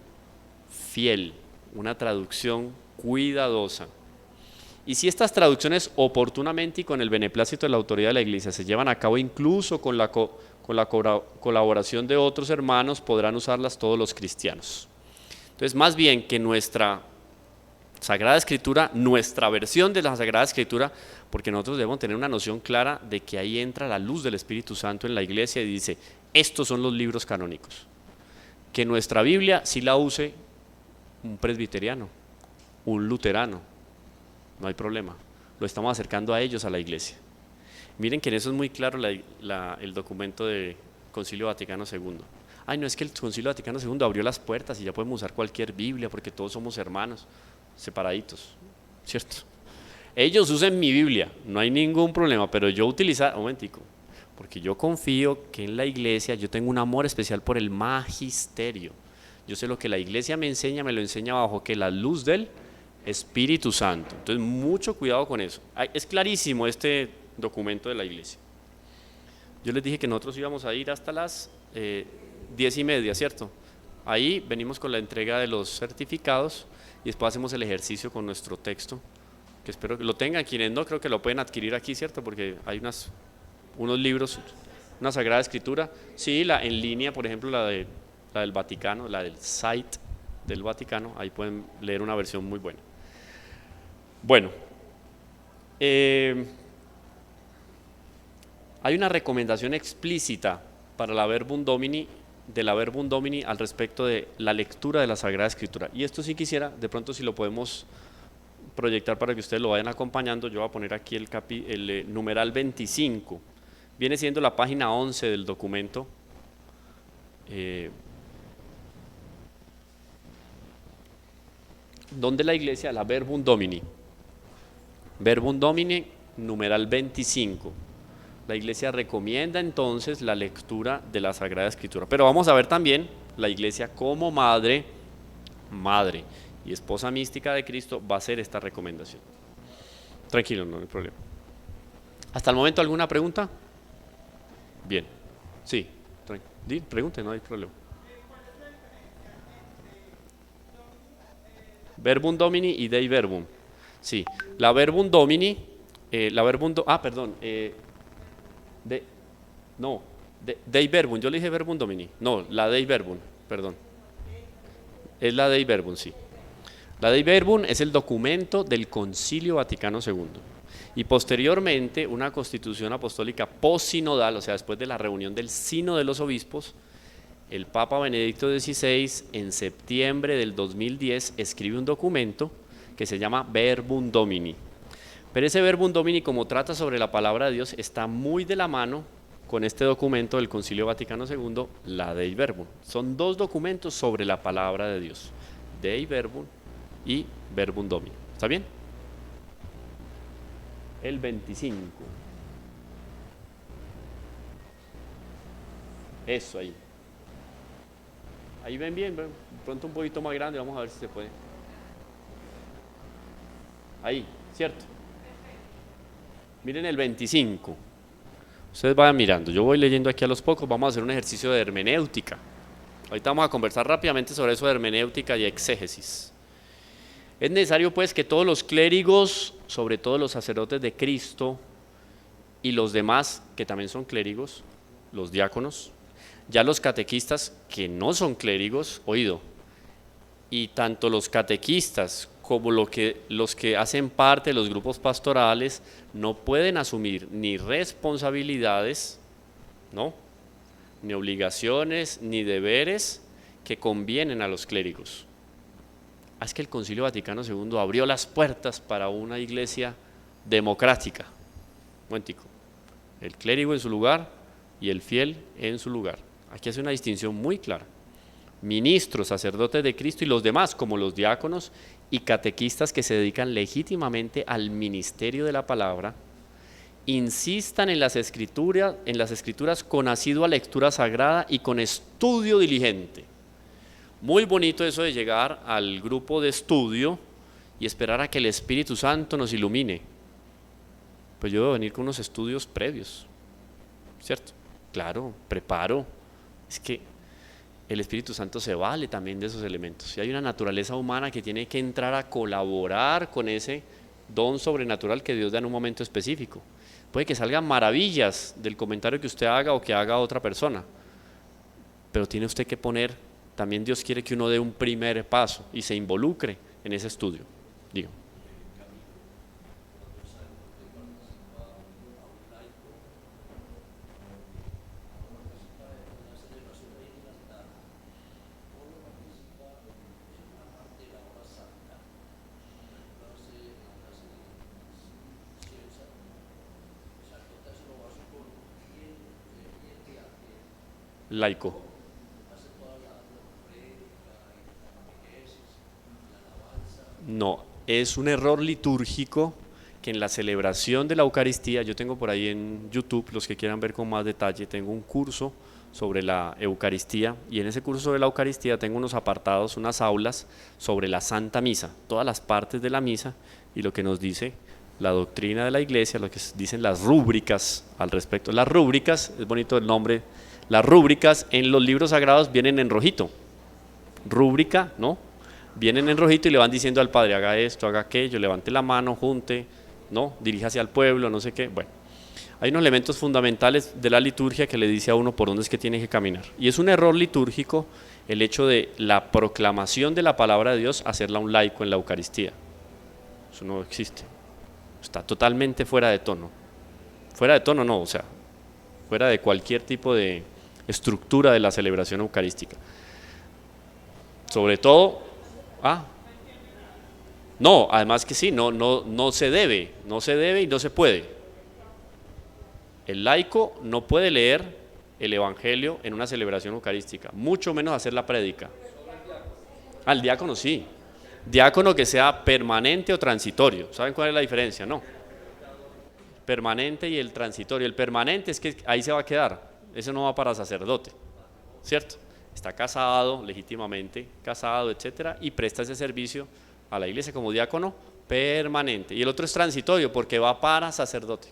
fiel, una traducción cuidadosa. Y si estas traducciones oportunamente y con el beneplácito de la autoridad de la iglesia se llevan a cabo incluso con la colaboración de otros hermanos, podrán usarlas todos los cristianos. Entonces, más bien que nuestra Sagrada Escritura, nuestra versión de la Sagrada Escritura, porque nosotros debemos tener una noción clara de que ahí entra la luz del Espíritu Santo en la iglesia y dice, estos son los libros canónicos. Que nuestra Biblia sí la use un presbiteriano, un luterano, no hay problema, lo estamos acercando a ellos a la iglesia. Miren que en eso es muy claro el documento del Concilio Vaticano II. Ay, no, es que el Concilio Vaticano II abrió las puertas y ya podemos usar cualquier Biblia porque todos somos hermanos, separaditos, ¿cierto? Ellos usen mi Biblia, no hay ningún problema, pero yo utilizar, un momentico, porque yo confío que en la iglesia yo tengo un amor especial por el magisterio. Yo sé lo que la iglesia me enseña, me lo enseña bajo que la luz del Espíritu Santo. Entonces, mucho cuidado con eso. Es clarísimo este documento de la iglesia. Yo les dije que nosotros íbamos a ir hasta las 10:30, ¿cierto? Ahí venimos con la entrega de los certificados y después hacemos el ejercicio con nuestro texto, que espero que lo tengan. Quienes no, creo que lo pueden adquirir aquí, ¿cierto? Porque hay unos libros, una Sagrada Escritura. Sí, en línea, por ejemplo, la del Vaticano, la del site del Vaticano, ahí pueden leer una versión muy buena. Bueno, hay una recomendación explícita para la Verbum Domini, de la Verbum Domini al respecto de la lectura de la Sagrada Escritura. Y esto sí quisiera, de pronto si lo podemos proyectar para que ustedes lo vayan acompañando, yo voy a poner aquí el numeral 25, viene siendo la página 11 del documento. Donde la iglesia, la Verbum Domini, numeral 25. La iglesia recomienda entonces la lectura de la Sagrada Escritura. Pero vamos a ver también la iglesia como madre y esposa mística de Cristo va a hacer esta recomendación. Tranquilo, no hay problema. ¿Hasta el momento alguna pregunta? Bien, sí, pregunte, no hay problema. Verbum Domini y Dei Verbum. Sí, la Verbum Domini, Dei Verbum, yo le dije Verbum Domini, no, la Dei Verbum, perdón. Es la Dei Verbum, sí. La Dei Verbum es el documento del Concilio Vaticano II y posteriormente una constitución apostólica posinodal, o sea, después de la reunión del Sínodo de los Obispos, el Papa Benedicto XVI en septiembre del 2010 escribe un documento que se llama Verbum Domini. Pero ese Verbum Domini, como trata sobre la palabra de Dios, está muy de la mano con este documento del Concilio Vaticano II, la Dei Verbum. Son dos documentos sobre la palabra de Dios, Dei Verbum y Verbum Domini. ¿Está bien? El 25. Eso ahí. Ahí ven bien, pronto un poquito más grande, vamos a ver si se puede. Ahí, ¿cierto? Miren el 25. Ustedes vayan mirando, yo voy leyendo aquí a los pocos, vamos a hacer un ejercicio de hermenéutica. Ahorita vamos a conversar rápidamente sobre eso de hermenéutica y exégesis. Es necesario pues que todos los clérigos, sobre todo los sacerdotes de Cristo y los demás que también son clérigos, los diáconos, ya los catequistas que no son clérigos, oído, y tanto los catequistas como los que hacen parte de los grupos pastorales no pueden asumir ni responsabilidades, ¿no?, ni obligaciones, ni deberes que convienen a los clérigos. Es que el Concilio Vaticano II abrió las puertas para una iglesia democrática. Un momentico. El clérigo en su lugar y el fiel en su lugar. Aquí hace una distinción muy clara. Ministros, sacerdotes de Cristo y los demás, como los diáconos y catequistas que se dedican legítimamente al ministerio de la palabra, insistan en las escrituras con asidua lectura sagrada y con estudio diligente. Muy bonito eso de llegar al grupo de estudio y esperar a que el Espíritu Santo nos ilumine. Pues yo debo venir con unos estudios previos, ¿cierto? Claro, preparo. Es que el Espíritu Santo se vale también de esos elementos. Y hay una naturaleza humana que tiene que entrar a colaborar con ese don sobrenatural que Dios da en un momento específico. Puede que salgan maravillas del comentario que usted haga o que haga otra persona, pero tiene usted que poner, también Dios quiere que uno dé un primer paso y se involucre en ese estudio. Digo. Laico. No, es un error litúrgico que en la celebración de la Eucaristía, yo tengo por ahí en YouTube, los que quieran ver con más detalle, tengo un curso sobre la Eucaristía, y en ese curso sobre la Eucaristía tengo unos apartados, unas aulas sobre la Santa Misa, todas las partes de la misa y lo que nos dice la doctrina de la Iglesia, lo que dicen las rúbricas al respecto. Las rúbricas, es bonito el nombre, las rúbricas en los libros sagrados vienen en rojito, rúbrica, ¿no? Vienen en rojito y le van diciendo al Padre, haga esto, haga aquello, levante la mano, junte, ¿no? Diríjase al pueblo, no sé qué, bueno. Hay unos elementos fundamentales de la liturgia que le dice a uno por dónde es que tiene que caminar. Y es un error litúrgico el hecho de la proclamación de la palabra de Dios hacerla un laico en la Eucaristía. Eso no existe. Está totalmente fuera de tono. Fuera de tono no, o sea, fuera de cualquier tipo de estructura de la celebración eucarística. Sobre todo, no, además que sí, no se debe y no se puede. El laico no puede leer el Evangelio en una celebración eucarística, mucho menos hacer la prédica. Al diácono sí, diácono que sea permanente o transitorio. ¿Saben cuál es la diferencia? No. Permanente y el transitorio. El permanente es que ahí se va a quedar, eso no va para sacerdote, ¿cierto? Está casado, legítimamente casado, etcétera, y presta ese servicio a la iglesia como diácono permanente. Y el otro es transitorio porque va para sacerdote.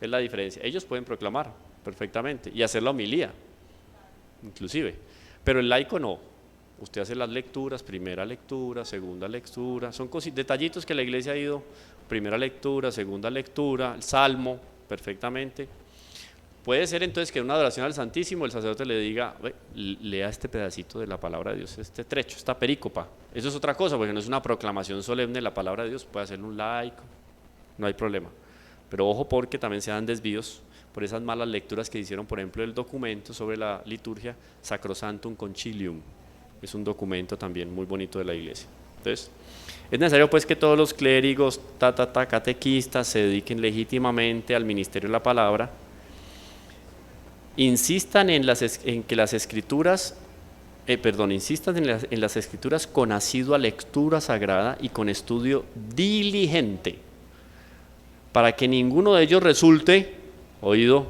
Es la diferencia. Ellos pueden proclamar perfectamente y hacer la homilía, inclusive, pero el laico no. Usted hace las lecturas, primera lectura, segunda lectura, son detallitos que la iglesia ha ido, primera lectura, segunda lectura, el salmo, perfectamente. Puede ser entonces que en una adoración al Santísimo el sacerdote le diga, lea este pedacito de la palabra de Dios, este trecho, esta perícopa. Eso es otra cosa, porque no es una proclamación solemne de la palabra de Dios, puede hacerlo un laico, no hay problema. Pero ojo, porque también se dan desvíos por esas malas lecturas que hicieron, por ejemplo, el documento sobre la liturgia Sacrosanctum Concilium. Es un documento también muy bonito de la iglesia. Entonces, es necesario pues que todos los clérigos, catequistas, se dediquen legítimamente al ministerio de la palabra, insistan en las escrituras con asidua lectura sagrada y con estudio diligente, para que ninguno de ellos resulte, oído,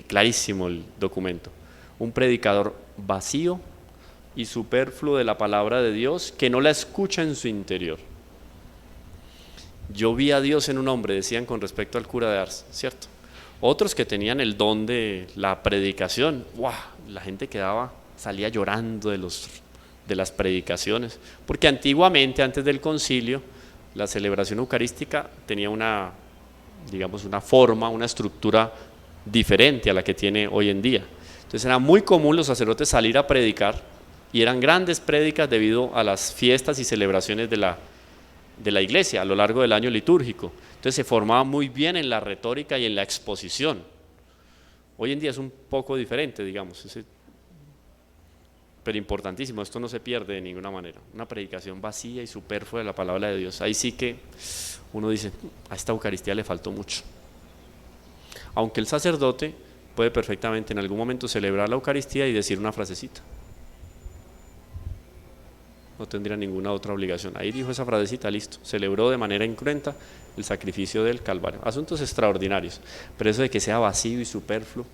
clarísimo el documento, un predicador vacío y superfluo de la palabra de Dios que no la escucha en su interior. Yo vi a Dios en un hombre, decían con respecto al cura de Ars, ¿cierto? Otros que tenían el don de la predicación, ¡guau! La gente salía llorando de las predicaciones, porque antiguamente, antes del concilio, la celebración eucarística tenía una forma, una estructura diferente a la que tiene hoy en día. Entonces era muy común los sacerdotes salir a predicar, y eran grandes prédicas debido a las fiestas y celebraciones de la iglesia a lo largo del año litúrgico. Entonces se formaba muy bien en la retórica y en la exposición. Hoy en día es un poco diferente, digamos, pero importantísimo, esto no se pierde de ninguna manera. Una predicación vacía y superflua de la palabra de Dios, ahí sí que uno dice, a esta Eucaristía le faltó mucho. Aunque el sacerdote puede perfectamente en algún momento celebrar la Eucaristía y decir una frasecita. No tendría ninguna otra obligación. Ahí dijo esa frasecita, listo, celebró de manera incruenta el sacrificio del Calvario. Asuntos extraordinarios, pero eso de que sea vacío y superfluo,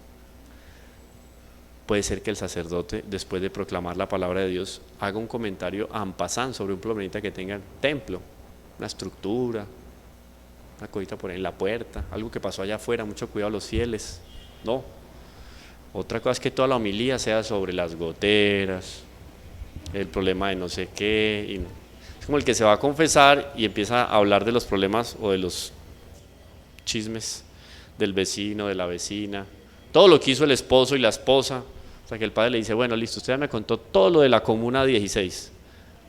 puede ser que el sacerdote, después de proclamar la palabra de Dios, haga un comentario en passant sobre un problemita que tenga el templo, una estructura, una cosita por ahí en la puerta, algo que pasó allá afuera, mucho cuidado a los fieles. No. Otra cosa es que toda la homilía sea sobre las goteras, el problema de no sé qué, es como el que se va a confesar y empieza a hablar de los problemas o de los chismes del vecino, de la vecina, todo lo que hizo el esposo y la esposa, o sea que el padre le dice, bueno, listo, usted ya me contó todo lo de la Comuna 16,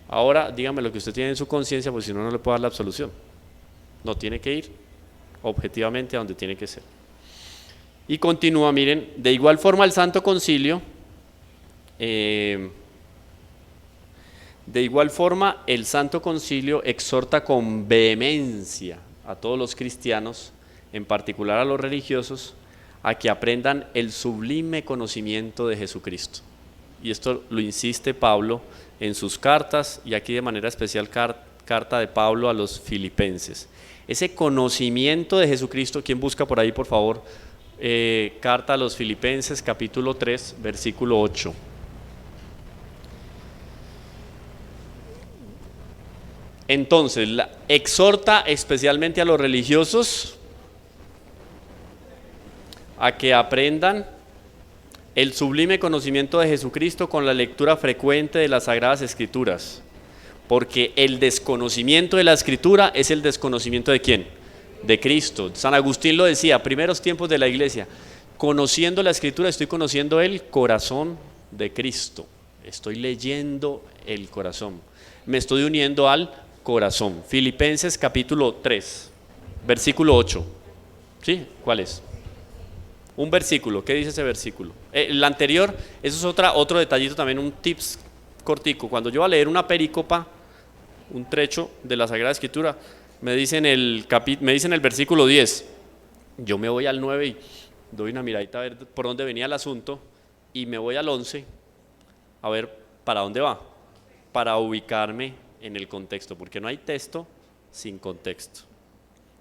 ahora dígame lo que usted tiene en su conciencia, porque si no, no le puedo dar la absolución. No, tiene que ir objetivamente a donde tiene que ser. Y continúa, miren, de igual forma el Santo Concilio, exhorta con vehemencia a todos los cristianos, en particular a los religiosos, a que aprendan el sublime conocimiento de Jesucristo. Y esto lo insiste Pablo en sus cartas, y aquí de manera especial carta de Pablo a los filipenses. ese conocimiento de Jesucristo. ¿Quién busca por ahí, por favor? Carta a los Filipenses, capítulo 3, versículo 8. Entonces, exhorta especialmente a los religiosos a que aprendan el sublime conocimiento de Jesucristo con la lectura frecuente de las Sagradas Escrituras, porque el desconocimiento de la Escritura es el desconocimiento ¿de quién? De Cristo. San Agustín lo decía, primeros tiempos de la iglesia, conociendo la Escritura estoy conociendo el corazón de Cristo, estoy leyendo el corazón, me estoy uniendo al corazón. Filipenses capítulo 3, versículo 8. ¿Sí? ¿Cuál es? Un versículo. ¿Qué dice ese versículo? El anterior, eso es otro detallito también, un tips cortico. Cuando yo voy a leer una perícopa, un trecho de la Sagrada Escritura, me dicen el versículo 10. Yo me voy al 9 y doy una miradita a ver por dónde venía el asunto y me voy al 11 a ver para dónde va, para ubicarme en el contexto, porque no hay texto sin contexto.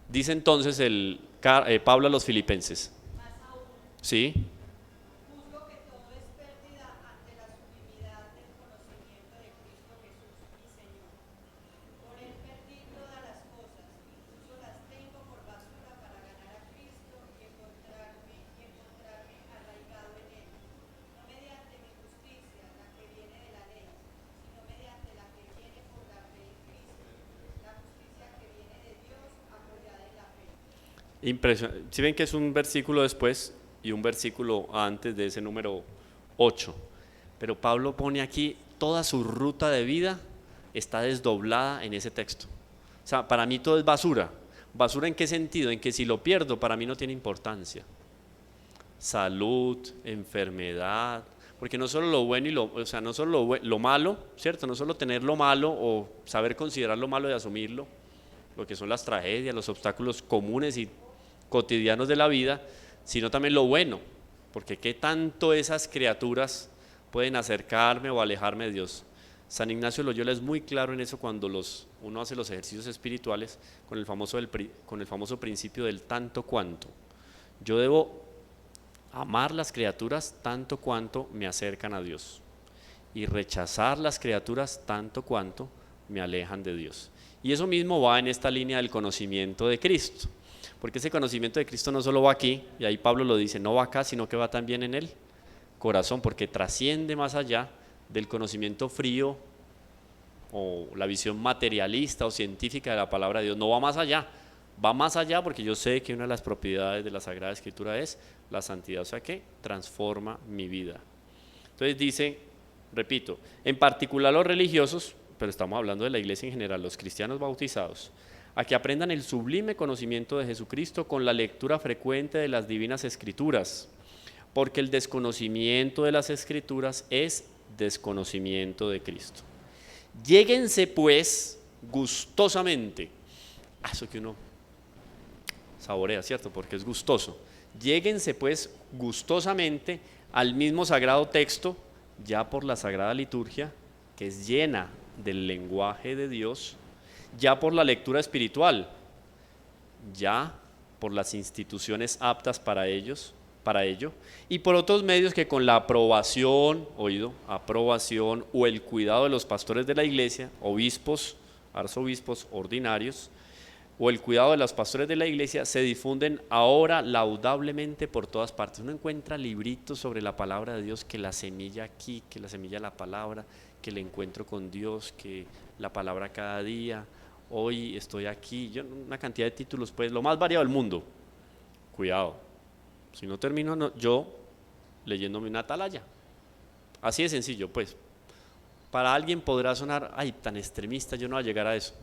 Dice entonces Pablo a los Filipenses. ¿Sí? Juzgo que todo es pérdida ante la sublimidad del conocimiento de Cristo Jesús, mi Señor. Por él perdí todas las cosas, incluso las tengo por basura para ganar a Cristo y encontrarme arraigado en él. No mediante mi justicia, la que viene de la ley, sino mediante la que viene por la fe en Cristo, la justicia que viene de Dios apoyada en la fe. Impresionante. Si ven que es un versículo después y un versículo antes de ese número 8, pero Pablo pone aquí toda su ruta de vida está desdoblada en ese texto. O sea, para mí todo es basura. ¿Basura en qué sentido? En que si lo pierdo para mí no tiene importancia. Salud, enfermedad, porque no solo lo bueno no solo lo malo, ¿cierto? No solo tener lo malo o saber considerar lo malo y asumirlo, lo que son las tragedias, los obstáculos comunes y cotidianos de la vida, sino también lo bueno, porque qué tanto esas criaturas pueden acercarme o alejarme de Dios. San Ignacio de Loyola es muy claro en eso cuando uno hace los ejercicios espirituales con el famoso principio del tanto cuanto. Yo debo amar las criaturas tanto cuanto me acercan a Dios y rechazar las criaturas tanto cuanto me alejan de Dios. Y eso mismo va en esta línea del conocimiento de Cristo. Porque ese conocimiento de Cristo no solo va aquí, y ahí Pablo lo dice, no va acá, sino que va también en el corazón, porque trasciende más allá del conocimiento frío o la visión materialista o científica de la palabra de Dios. No va más allá porque yo sé que una de las propiedades de la Sagrada Escritura es la santidad, o sea que transforma mi vida. Entonces dice, repito, en particular los religiosos, pero estamos hablando de la iglesia en general, los cristianos bautizados, a que aprendan el sublime conocimiento de Jesucristo con la lectura frecuente de las divinas Escrituras, porque el desconocimiento de las Escrituras es desconocimiento de Cristo. Lléguense pues gustosamente, eso que uno saborea, ¿cierto? Porque es gustoso. Lléguense pues gustosamente al mismo sagrado texto, ya por la Sagrada Liturgia, que es llena del lenguaje de Dios, ya por la lectura espiritual, ya por las instituciones aptas para ello, y por otros medios que con la aprobación o el cuidado de los pastores de la iglesia, obispos, arzobispos ordinarios, o el cuidado de los pastores de la iglesia, se difunden ahora laudablemente por todas partes. Uno encuentra libritos sobre la palabra de Dios, que la semilla aquí, que la semilla de la palabra, que el encuentro con Dios, que la palabra cada día, hoy estoy aquí, una cantidad de títulos, pues lo más variado del mundo. Cuidado, si no termino yo leyéndome una atalaya, así de sencillo, pues. Para alguien podrá sonar, ay, tan extremista, yo no voy a llegar a eso.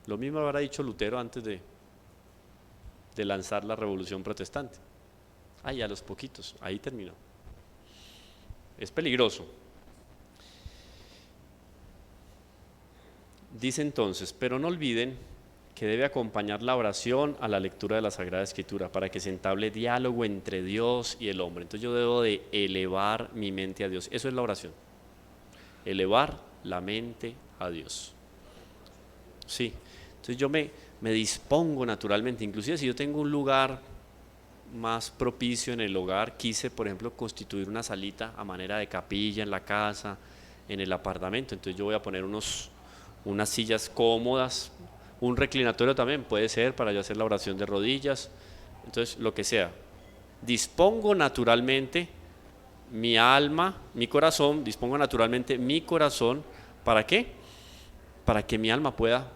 Lo mismo habrá dicho Lutero antes de lanzar la revolución protestante. Ay, a los poquitos, ahí terminó. Es peligroso. Dice entonces, pero no olviden que debe acompañar la oración a la lectura de la Sagrada Escritura para que se entable diálogo entre Dios y el hombre. Entonces yo debo de elevar mi mente a Dios. Eso es la oración. Elevar la mente a Dios. Sí. Entonces yo me dispongo naturalmente, inclusive si yo tengo un lugar más propicio en el hogar, quise por ejemplo constituir una salita a manera de capilla en la casa, en el apartamento, entonces yo voy a poner unas sillas cómodas, un reclinatorio también puede ser para yo hacer la oración de rodillas, entonces lo que sea, dispongo naturalmente mi alma, mi corazón, dispongo naturalmente mi corazón, ¿para qué? Para que mi alma pueda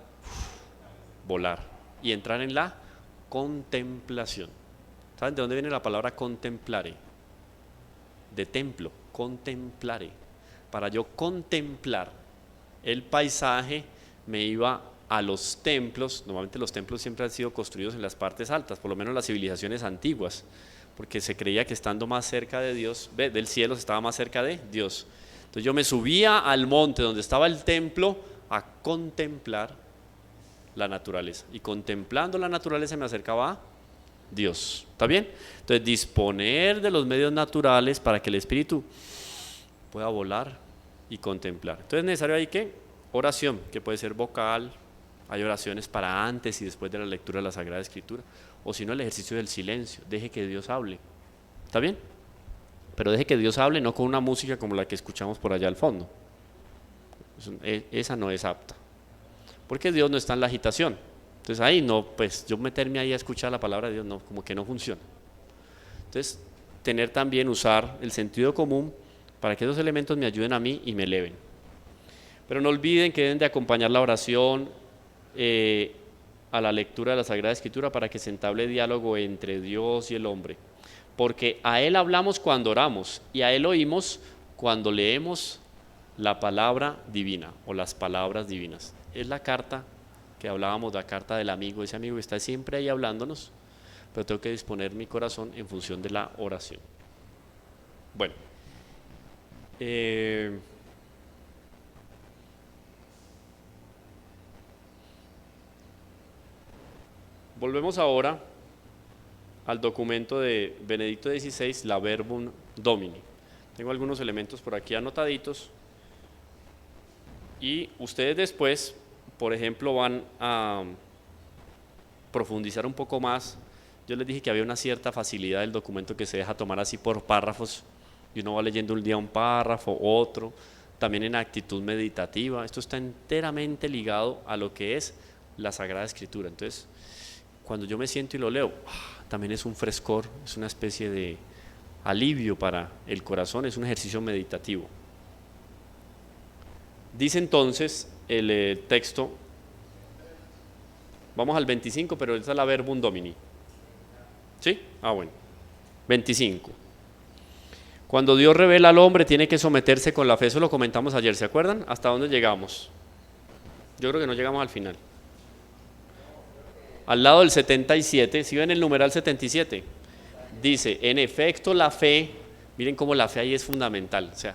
volar y entrar en la contemplación. ¿Saben de dónde viene la palabra contemplare? De templo, contemplare. Para yo contemplar el paisaje me iba a los templos. Normalmente los templos siempre han sido construidos en las partes altas, por lo menos las civilizaciones antiguas, porque se creía que estando más cerca de Dios, del cielo, se estaba más cerca de Dios. Entonces yo me subía al monte donde estaba el templo a contemplar la naturaleza, y contemplando la naturaleza me acercaba a Dios. ¿Está bien? Entonces disponer de los medios naturales para que el espíritu pueda volar y contemplar. Entonces es necesario ahí que oración, que puede ser vocal, hay oraciones para antes y después de la lectura de la Sagrada Escritura, o si no el ejercicio del silencio, deje que Dios hable. ¿Está bien? Pero deje que Dios hable no con una música como la que escuchamos por allá al fondo. Esa no es apta, porque Dios no está en la agitación. Entonces ahí no, pues yo meterme ahí a escuchar la palabra de Dios, no, como que no funciona. Entonces tener también, usar el sentido común para que esos elementos me ayuden a mí y me eleven. Pero no olviden que deben de acompañar la oración a la lectura de la Sagrada Escritura para que se entable diálogo entre Dios y el hombre, porque a Él hablamos cuando oramos y a Él oímos cuando leemos la palabra divina o las palabras divinas. Es la carta que hablábamos, la carta del amigo, ese amigo que está siempre ahí hablándonos, pero tengo que disponer mi corazón en función de la oración. Bueno, volvemos ahora al documento de Benedicto XVI, la Verbum Domini. Tengo algunos elementos por aquí anotaditos y ustedes después, por ejemplo, van a profundizar un poco más. Yo les dije que había una cierta facilidad del documento que se deja tomar así por párrafos y uno va leyendo un día un párrafo, otro, también en actitud meditativa. Esto está enteramente ligado a lo que es la Sagrada Escritura. Entonces, cuando yo me siento y lo leo, también es un frescor, es una especie de alivio para el corazón, es un ejercicio meditativo. Dice entonces el texto, vamos al 25, pero esta es la Verbum Domini. ¿Sí? Bueno. 25. Cuando Dios revela al hombre tiene que someterse con la fe, eso lo comentamos ayer, ¿se acuerdan? ¿Hasta dónde llegamos? Yo creo que no llegamos al final. Al lado del 77, si ven el numeral 77, dice, en efecto la fe, miren cómo la fe ahí es fundamental, o sea,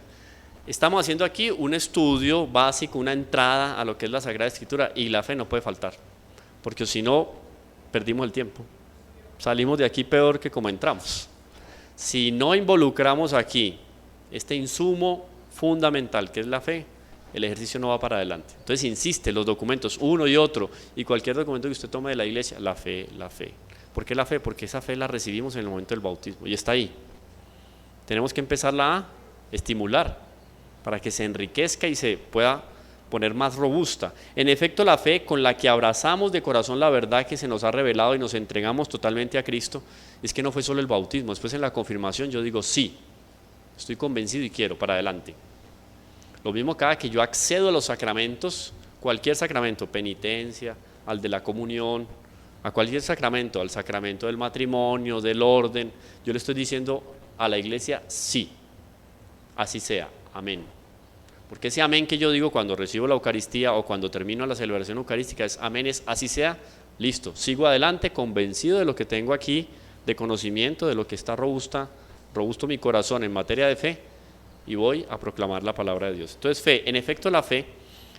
estamos haciendo aquí un estudio básico, una entrada a lo que es la Sagrada Escritura y la fe no puede faltar, porque si no, perdimos el tiempo, salimos de aquí peor que como entramos. Si no involucramos aquí este insumo fundamental que es la fe, el ejercicio no va para adelante. Entonces insiste, los documentos, uno y otro, y cualquier documento que usted tome de la iglesia, la fe, la fe. ¿Por qué la fe? Porque esa fe la recibimos en el momento del bautismo y está ahí. Tenemos que empezarla a estimular para que se enriquezca y se pueda poner más robusta. En efecto, la fe con la que abrazamos de corazón la verdad que se nos ha revelado y nos entregamos totalmente a Cristo, es que no fue solo el bautismo, después en la confirmación yo digo sí, estoy convencido y quiero, para adelante. Lo mismo cada que yo accedo a los sacramentos, cualquier sacramento, penitencia, al de la comunión, a cualquier sacramento, al sacramento del matrimonio, del orden, yo le estoy diciendo a la iglesia sí, así sea, amén. Porque ese amén que yo digo cuando recibo la Eucaristía o cuando termino la celebración eucarística es amén, es así sea, listo, sigo adelante convencido de lo que tengo aquí, de conocimiento, de lo que está robusto mi corazón en materia de fe, y voy a proclamar la palabra de Dios. Entonces fe, en efecto la fe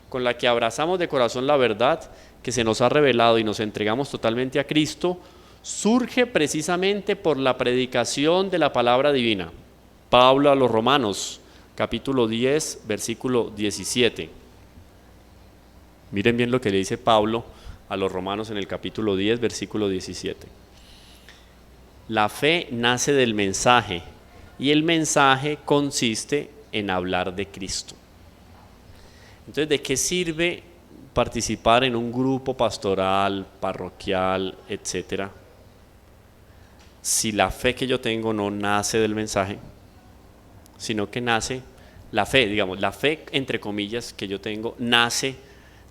con la que abrazamos de corazón la verdad que se nos ha revelado y nos entregamos totalmente a Cristo, surge precisamente por la predicación de la palabra divina. Pablo a los Romanos, capítulo 10, versículo 17. Miren bien lo que le dice Pablo a los Romanos en el capítulo 10, versículo 17. La fe nace del mensaje y el mensaje consiste en hablar de Cristo. Entonces, ¿de qué sirve participar en un grupo pastoral, parroquial, etcétera, si la fe que yo tengo no nace del mensaje, sino que nace, la fe, digamos, la fe entre comillas que yo tengo, nace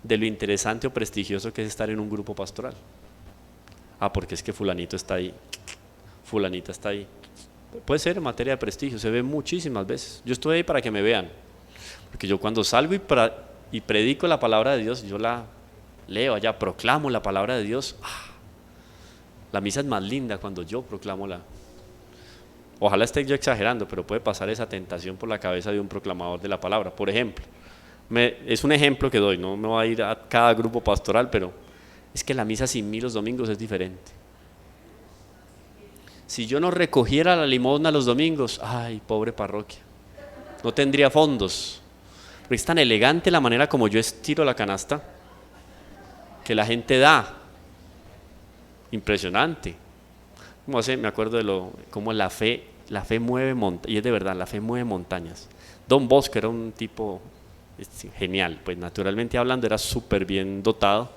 de lo interesante o prestigioso que es estar en un grupo pastoral? Ah, porque es que fulanito está ahí, fulanita está ahí. Puede ser en materia de prestigio, se ve muchísimas veces. Yo estoy ahí para que me vean, porque yo cuando salgo y predico la palabra de Dios, yo la leo allá, proclamo la palabra de Dios. La misa es más linda cuando yo proclamo la... Ojalá esté yo exagerando, pero puede pasar esa tentación por la cabeza de un proclamador de la palabra. Por ejemplo, es un ejemplo que doy, no me voy a ir a cada grupo pastoral, pero es que la misa sin mí los domingos es diferente. Si yo no recogiera la limosna los domingos, ay, pobre parroquia, no tendría fondos. Porque es tan elegante la manera como yo estiro la canasta, que la gente da. Impresionante. Me acuerdo de cómo la fe mueve montañas, y es de verdad, la fe mueve montañas. Don Bosco era un tipo genial, pues naturalmente hablando era súper bien dotado,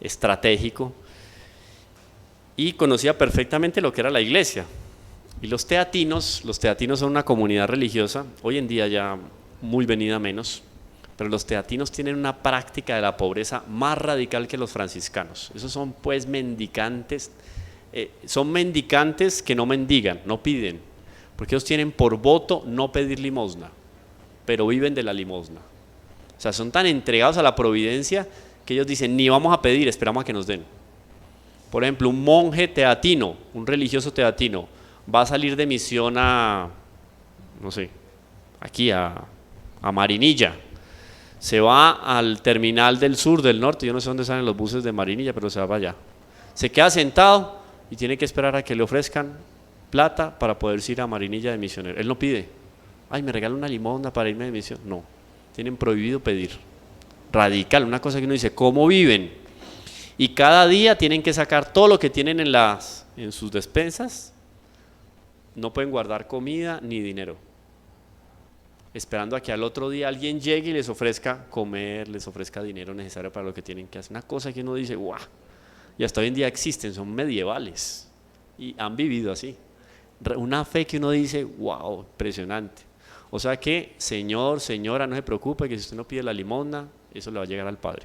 estratégico, y conocía perfectamente lo que era la iglesia. Y los teatinos son una comunidad religiosa, hoy en día ya muy venida menos, pero los teatinos tienen una práctica de la pobreza más radical que los franciscanos. Esos son pues mendicantes, son mendicantes que no mendigan, no piden, porque ellos tienen por voto no pedir limosna, pero viven de la limosna. O sea, son tan entregados a la providencia que ellos dicen, ni vamos a pedir, esperamos a que nos den. Por ejemplo, un monje teatino, un religioso teatino, va a salir de misión a, no sé, aquí a Marinilla, se va al terminal del sur, del norte, yo no sé dónde salen los buses de Marinilla, pero se va para allá. Se queda sentado y tiene que esperar a que le ofrezcan plata para poder ir a Marinilla de misionero. Él no pide, ay, me regala una limosna para irme de misión. No, tienen prohibido pedir. Radical, una cosa que uno dice, ¿cómo viven? Y cada día tienen que sacar todo lo que tienen en sus despensas, no pueden guardar comida ni dinero, esperando a que al otro día alguien llegue y les ofrezca comer, les ofrezca dinero necesario para lo que tienen que hacer. Una cosa que uno dice, ¡guau! Y hasta hoy en día existen, son medievales y han vivido así. Una fe que uno dice, ¡wow! Impresionante. O sea que, señor, señora, no se preocupe que si usted no pide la limosna, eso le va a llegar al Padre.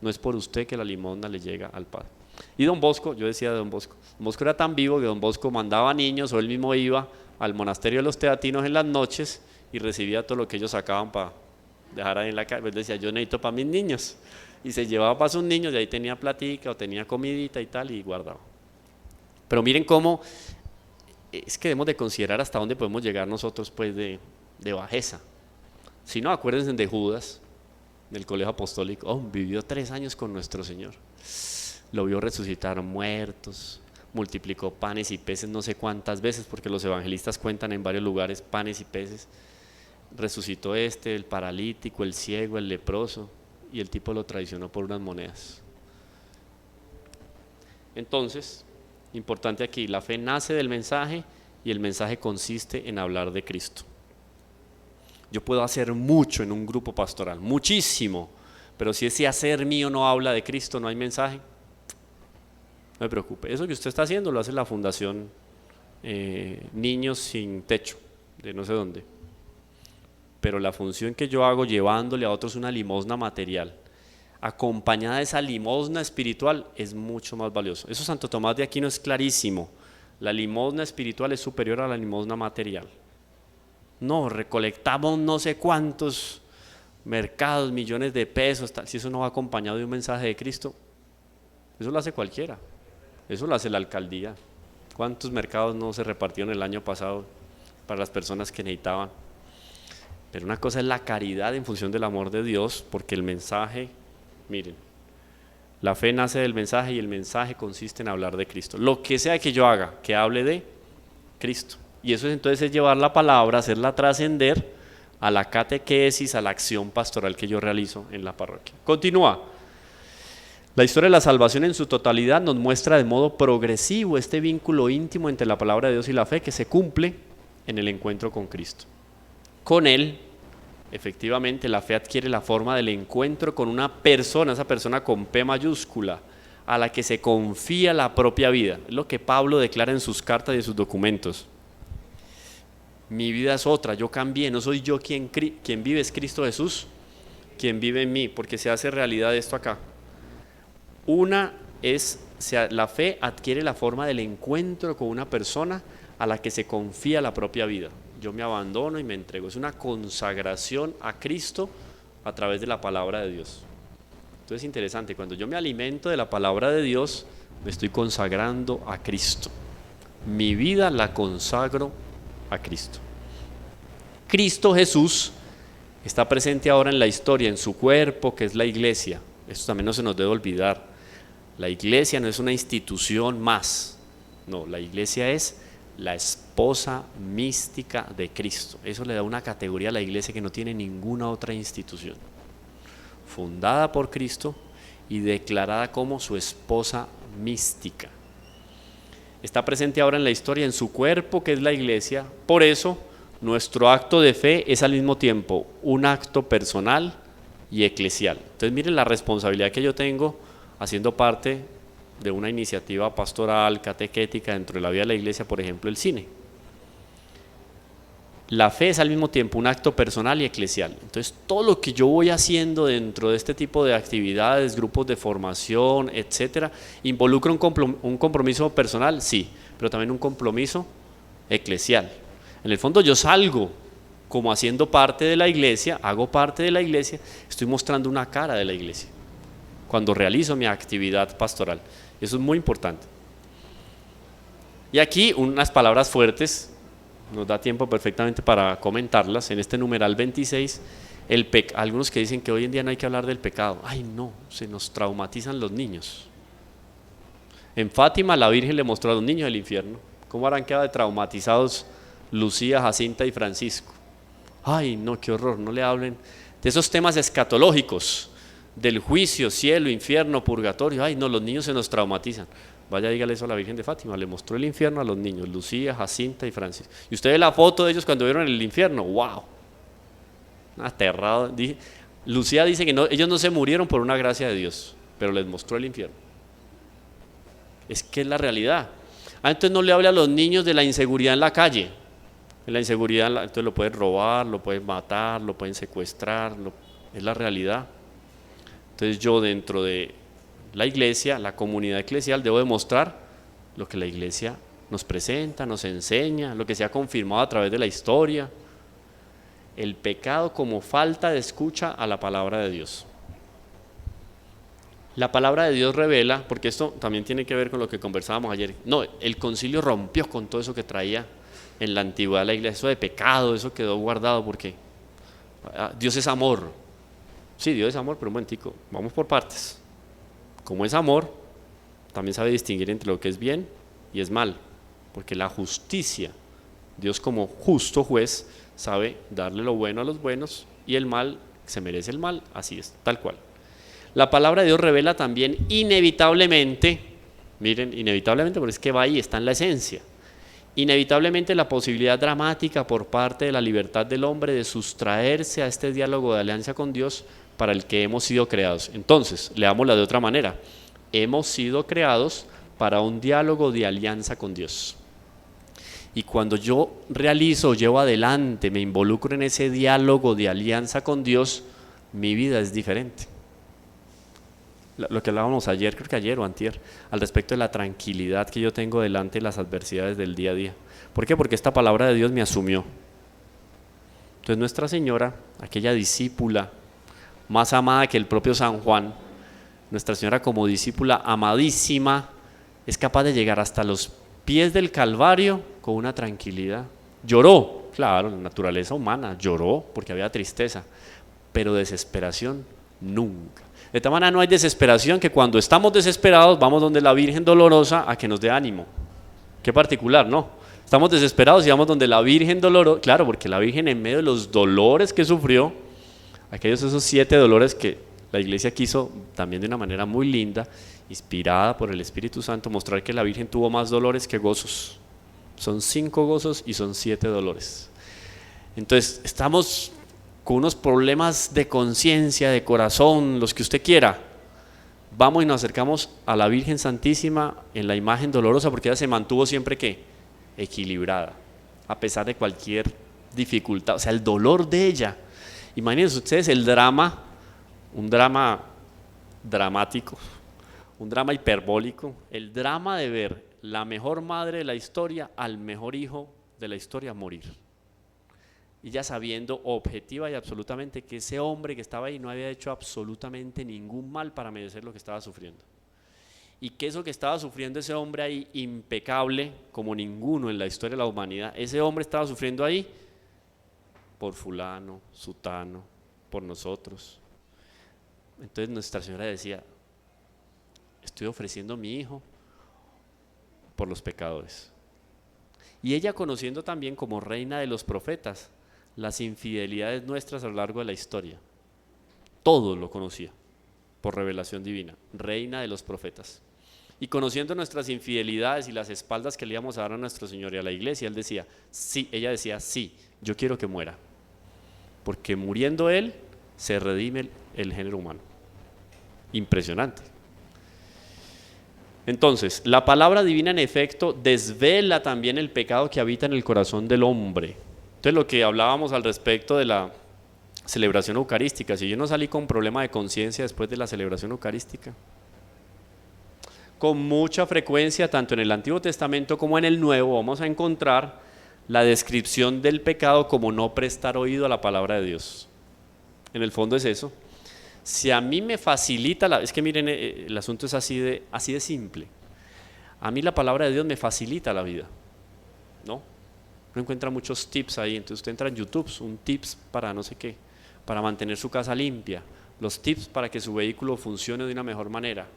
No es por usted que la limosna le llega al Padre. Y don Bosco, yo decía de don Bosco era tan vivo que don Bosco mandaba niños o él mismo iba al monasterio de los teatinos en las noches y recibía todo lo que ellos sacaban para dejar ahí en la calle. Él decía, yo necesito para mis niños. Y se llevaba para sus niños y ahí tenía platica o tenía comidita y tal y guardaba. Pero miren cómo es que debemos de considerar hasta dónde podemos llegar nosotros pues de bajeza. Si no, acuérdense de Judas, del colegio apostólico. Vivió 3 años con nuestro Señor. Lo vio resucitar muertos, multiplicó panes y peces no sé cuántas veces, porque los evangelistas cuentan en varios lugares panes y peces. Resucitó el paralítico, el ciego, el leproso, y el tipo lo traicionó por unas monedas. Entonces, importante aquí, la fe nace del mensaje y el mensaje consiste en hablar de Cristo. Yo puedo hacer mucho en un grupo pastoral, muchísimo, pero si ese hacer mío no habla de Cristo, no hay mensaje, no me preocupe. Eso que usted está haciendo lo hace la Fundación Niños Sin Techo, de no sé dónde. Pero la función que yo hago llevándole a otros una limosna material, acompañada de esa limosna espiritual, es mucho más valioso. Eso Santo Tomás de Aquino es clarísimo. La limosna espiritual es superior a la limosna material. No, recolectamos no sé cuántos mercados, millones de pesos, tal. Si eso no va acompañado de un mensaje de Cristo, eso lo hace cualquiera. Eso lo hace la alcaldía. ¿Cuántos mercados no se repartieron el año pasado para las personas que necesitaban? Pero una cosa es la caridad en función del amor de Dios, porque el mensaje, miren, la fe nace del mensaje y el mensaje consiste en hablar de Cristo. Lo que sea que yo haga, que hable de Cristo. Y eso entonces es llevar la palabra, hacerla trascender a la catequesis, a la acción pastoral que yo realizo en la parroquia. Continúa. La historia de la salvación en su totalidad nos muestra de modo progresivo este vínculo íntimo entre la palabra de Dios y la fe que se cumple en el encuentro con Cristo. Con Él, efectivamente, la fe adquiere la forma del encuentro con una persona, esa persona con P mayúscula, a la que se confía la propia vida. Es lo que Pablo declara en sus cartas y en sus documentos. Mi vida es otra, yo cambié, no soy yo quien vive, es Cristo Jesús, quien vive en mí, porque se hace realidad esto acá. La fe adquiere la forma del encuentro con una persona a la que se confía la propia vida. Yo me abandono y me entrego. Es una consagración a Cristo a través de la palabra de Dios. Entonces es interesante, cuando yo me alimento de la palabra de Dios, me estoy consagrando a Cristo. Mi vida la consagro a Cristo. Cristo Jesús está presente ahora en la historia, en su cuerpo, que es la iglesia. Esto también no se nos debe olvidar. La iglesia no es una institución más. No, la iglesia es la esposa mística de Cristo. Eso le da una categoría a la iglesia que no tiene ninguna otra institución. Fundada por Cristo y declarada como su esposa mística. Está presente ahora en la historia, en su cuerpo, que es la iglesia. Por eso, nuestro acto de fe es al mismo tiempo un acto personal y eclesial. Entonces, miren la responsabilidad que yo tengo haciendo parte de una iniciativa pastoral, catequética dentro de la vida de la iglesia, por ejemplo, el cine. La fe es al mismo tiempo un acto personal y eclesial. Entonces, todo lo que yo voy haciendo dentro de este tipo de actividades, grupos de formación, etcétera, involucra un compromiso personal, sí, pero también un compromiso eclesial. En el fondo, yo salgo como haciendo parte de la iglesia, hago parte de la iglesia, estoy mostrando una cara de la iglesia cuando realizo mi actividad pastoral. Eso es muy importante. Y aquí unas palabras fuertes, nos da tiempo perfectamente para comentarlas. En este numeral 26, algunos que dicen que hoy en día no hay que hablar del pecado. Ay no, se nos traumatizan los niños. En Fátima la Virgen le mostró a los niños el infierno. ¿Cómo habrán quedado de traumatizados Lucía, Jacinta y Francisco? Ay no, qué horror, no le hablen de esos temas escatológicos, del juicio, cielo, infierno, purgatorio. Ay no, los niños se nos traumatizan. Vaya, dígale eso a la Virgen de Fátima, le mostró el infierno a los niños, Lucía, Jacinta y Francisco. Y usted ve la foto de ellos cuando vieron el infierno, wow, aterrado. Lucía dice que ellos no se murieron por una gracia de Dios, pero les mostró el infierno. Es que es la realidad. Entonces no le hable a los niños de la inseguridad en la calle. En la inseguridad, entonces lo pueden robar, lo pueden matar, lo pueden secuestrar, es la realidad. Entonces yo dentro de la iglesia, la comunidad eclesial, debo demostrar lo que la iglesia nos presenta, nos enseña, lo que se ha confirmado a través de la historia. El pecado como falta de escucha a la palabra de Dios. La palabra de Dios revela, porque esto también tiene que ver con lo que conversábamos ayer. No, el concilio rompió con todo eso que traía en la antigüedad la iglesia, eso de pecado, eso quedó guardado porque Dios es amor. Sí, Dios es amor, pero un momentico, vamos por partes. Como es amor, también sabe distinguir entre lo que es bien y es mal, porque la justicia, Dios como justo juez, sabe darle lo bueno a los buenos y el mal, se merece el mal, así es, tal cual. La palabra de Dios revela también inevitablemente, miren, inevitablemente, porque es que va ahí, está en la esencia, inevitablemente la posibilidad dramática por parte de la libertad del hombre de sustraerse a este diálogo de alianza con Dios para el que hemos sido creados. Entonces, leámosla de otra manera. Hemos sido creados para un diálogo de alianza con Dios. Y cuando yo realizo, llevo adelante, me involucro en ese diálogo de alianza con Dios, mi vida es diferente. Lo que hablábamos ayer, creo que ayer o antier, al respecto de la tranquilidad que yo tengo delante de las adversidades del día a día. ¿Por qué? Porque esta palabra de Dios me asumió. Entonces Nuestra Señora, aquella discípula más amada que el propio San Juan, Nuestra Señora como discípula amadísima, es capaz de llegar hasta los pies del Calvario con una tranquilidad. Lloró, claro, la naturaleza humana, lloró porque había tristeza, pero desesperación nunca. De tal manera no hay desesperación que cuando estamos desesperados vamos donde la Virgen dolorosa a que nos dé ánimo. Qué particular, ¿no? Estamos desesperados y vamos donde la Virgen dolorosa, claro, porque la Virgen en medio de los dolores que sufrió, esos 7 dolores que La Iglesia quiso también de una manera muy linda, inspirada por el Espíritu Santo, mostrar que la Virgen tuvo más dolores que gozos. Son 5 gozos y son 7 dolores. Entonces estamos con unos problemas de conciencia, de corazón, los que usted quiera. Vamos y nos acercamos a la Virgen Santísima en la imagen dolorosa, porque ella se mantuvo siempre ¿qué? Equilibrada, a pesar de cualquier dificultad. O sea, el dolor de ella. Imagínense ustedes el drama, un drama dramático, un drama hiperbólico, el drama de ver la mejor madre de la historia al mejor hijo de la historia morir. Y ya sabiendo objetiva y absolutamente que ese hombre que estaba ahí no había hecho absolutamente ningún mal para merecer lo que estaba sufriendo. Y que eso que estaba sufriendo ese hombre ahí, impecable como ninguno en la historia de la humanidad, ese hombre estaba sufriendo ahí por fulano, sutano, por nosotros. Entonces Nuestra Señora decía, estoy ofreciendo mi hijo por los pecadores. Y ella, conociendo también como reina de los profetas las infidelidades nuestras a lo largo de la historia, todo lo conocía por revelación divina, reina de los profetas. Y conociendo nuestras infidelidades y las espaldas que le íbamos a dar a nuestro Señor y a la iglesia, él decía, sí, ella decía, sí, yo quiero que muera, porque muriendo él se redime el género humano. Impresionante. Entonces, la palabra divina en efecto desvela también el pecado que habita en el corazón del hombre. Entonces, lo que hablábamos al respecto de la celebración eucarística, si yo no salí con problema de conciencia después de la celebración eucarística, con mucha frecuencia, tanto en el Antiguo Testamento como en el Nuevo, vamos a encontrar la descripción del pecado como no prestar oído a la palabra de Dios. En el fondo es eso. Si a mí me facilita, es que miren, el asunto es así de simple. A mí la palabra de Dios me facilita la vida, ¿no? Uno encuentra muchos tips ahí, entonces usted entra en YouTube, un tips para no sé qué, para mantener su casa limpia, los tips para que su vehículo funcione de una mejor manera.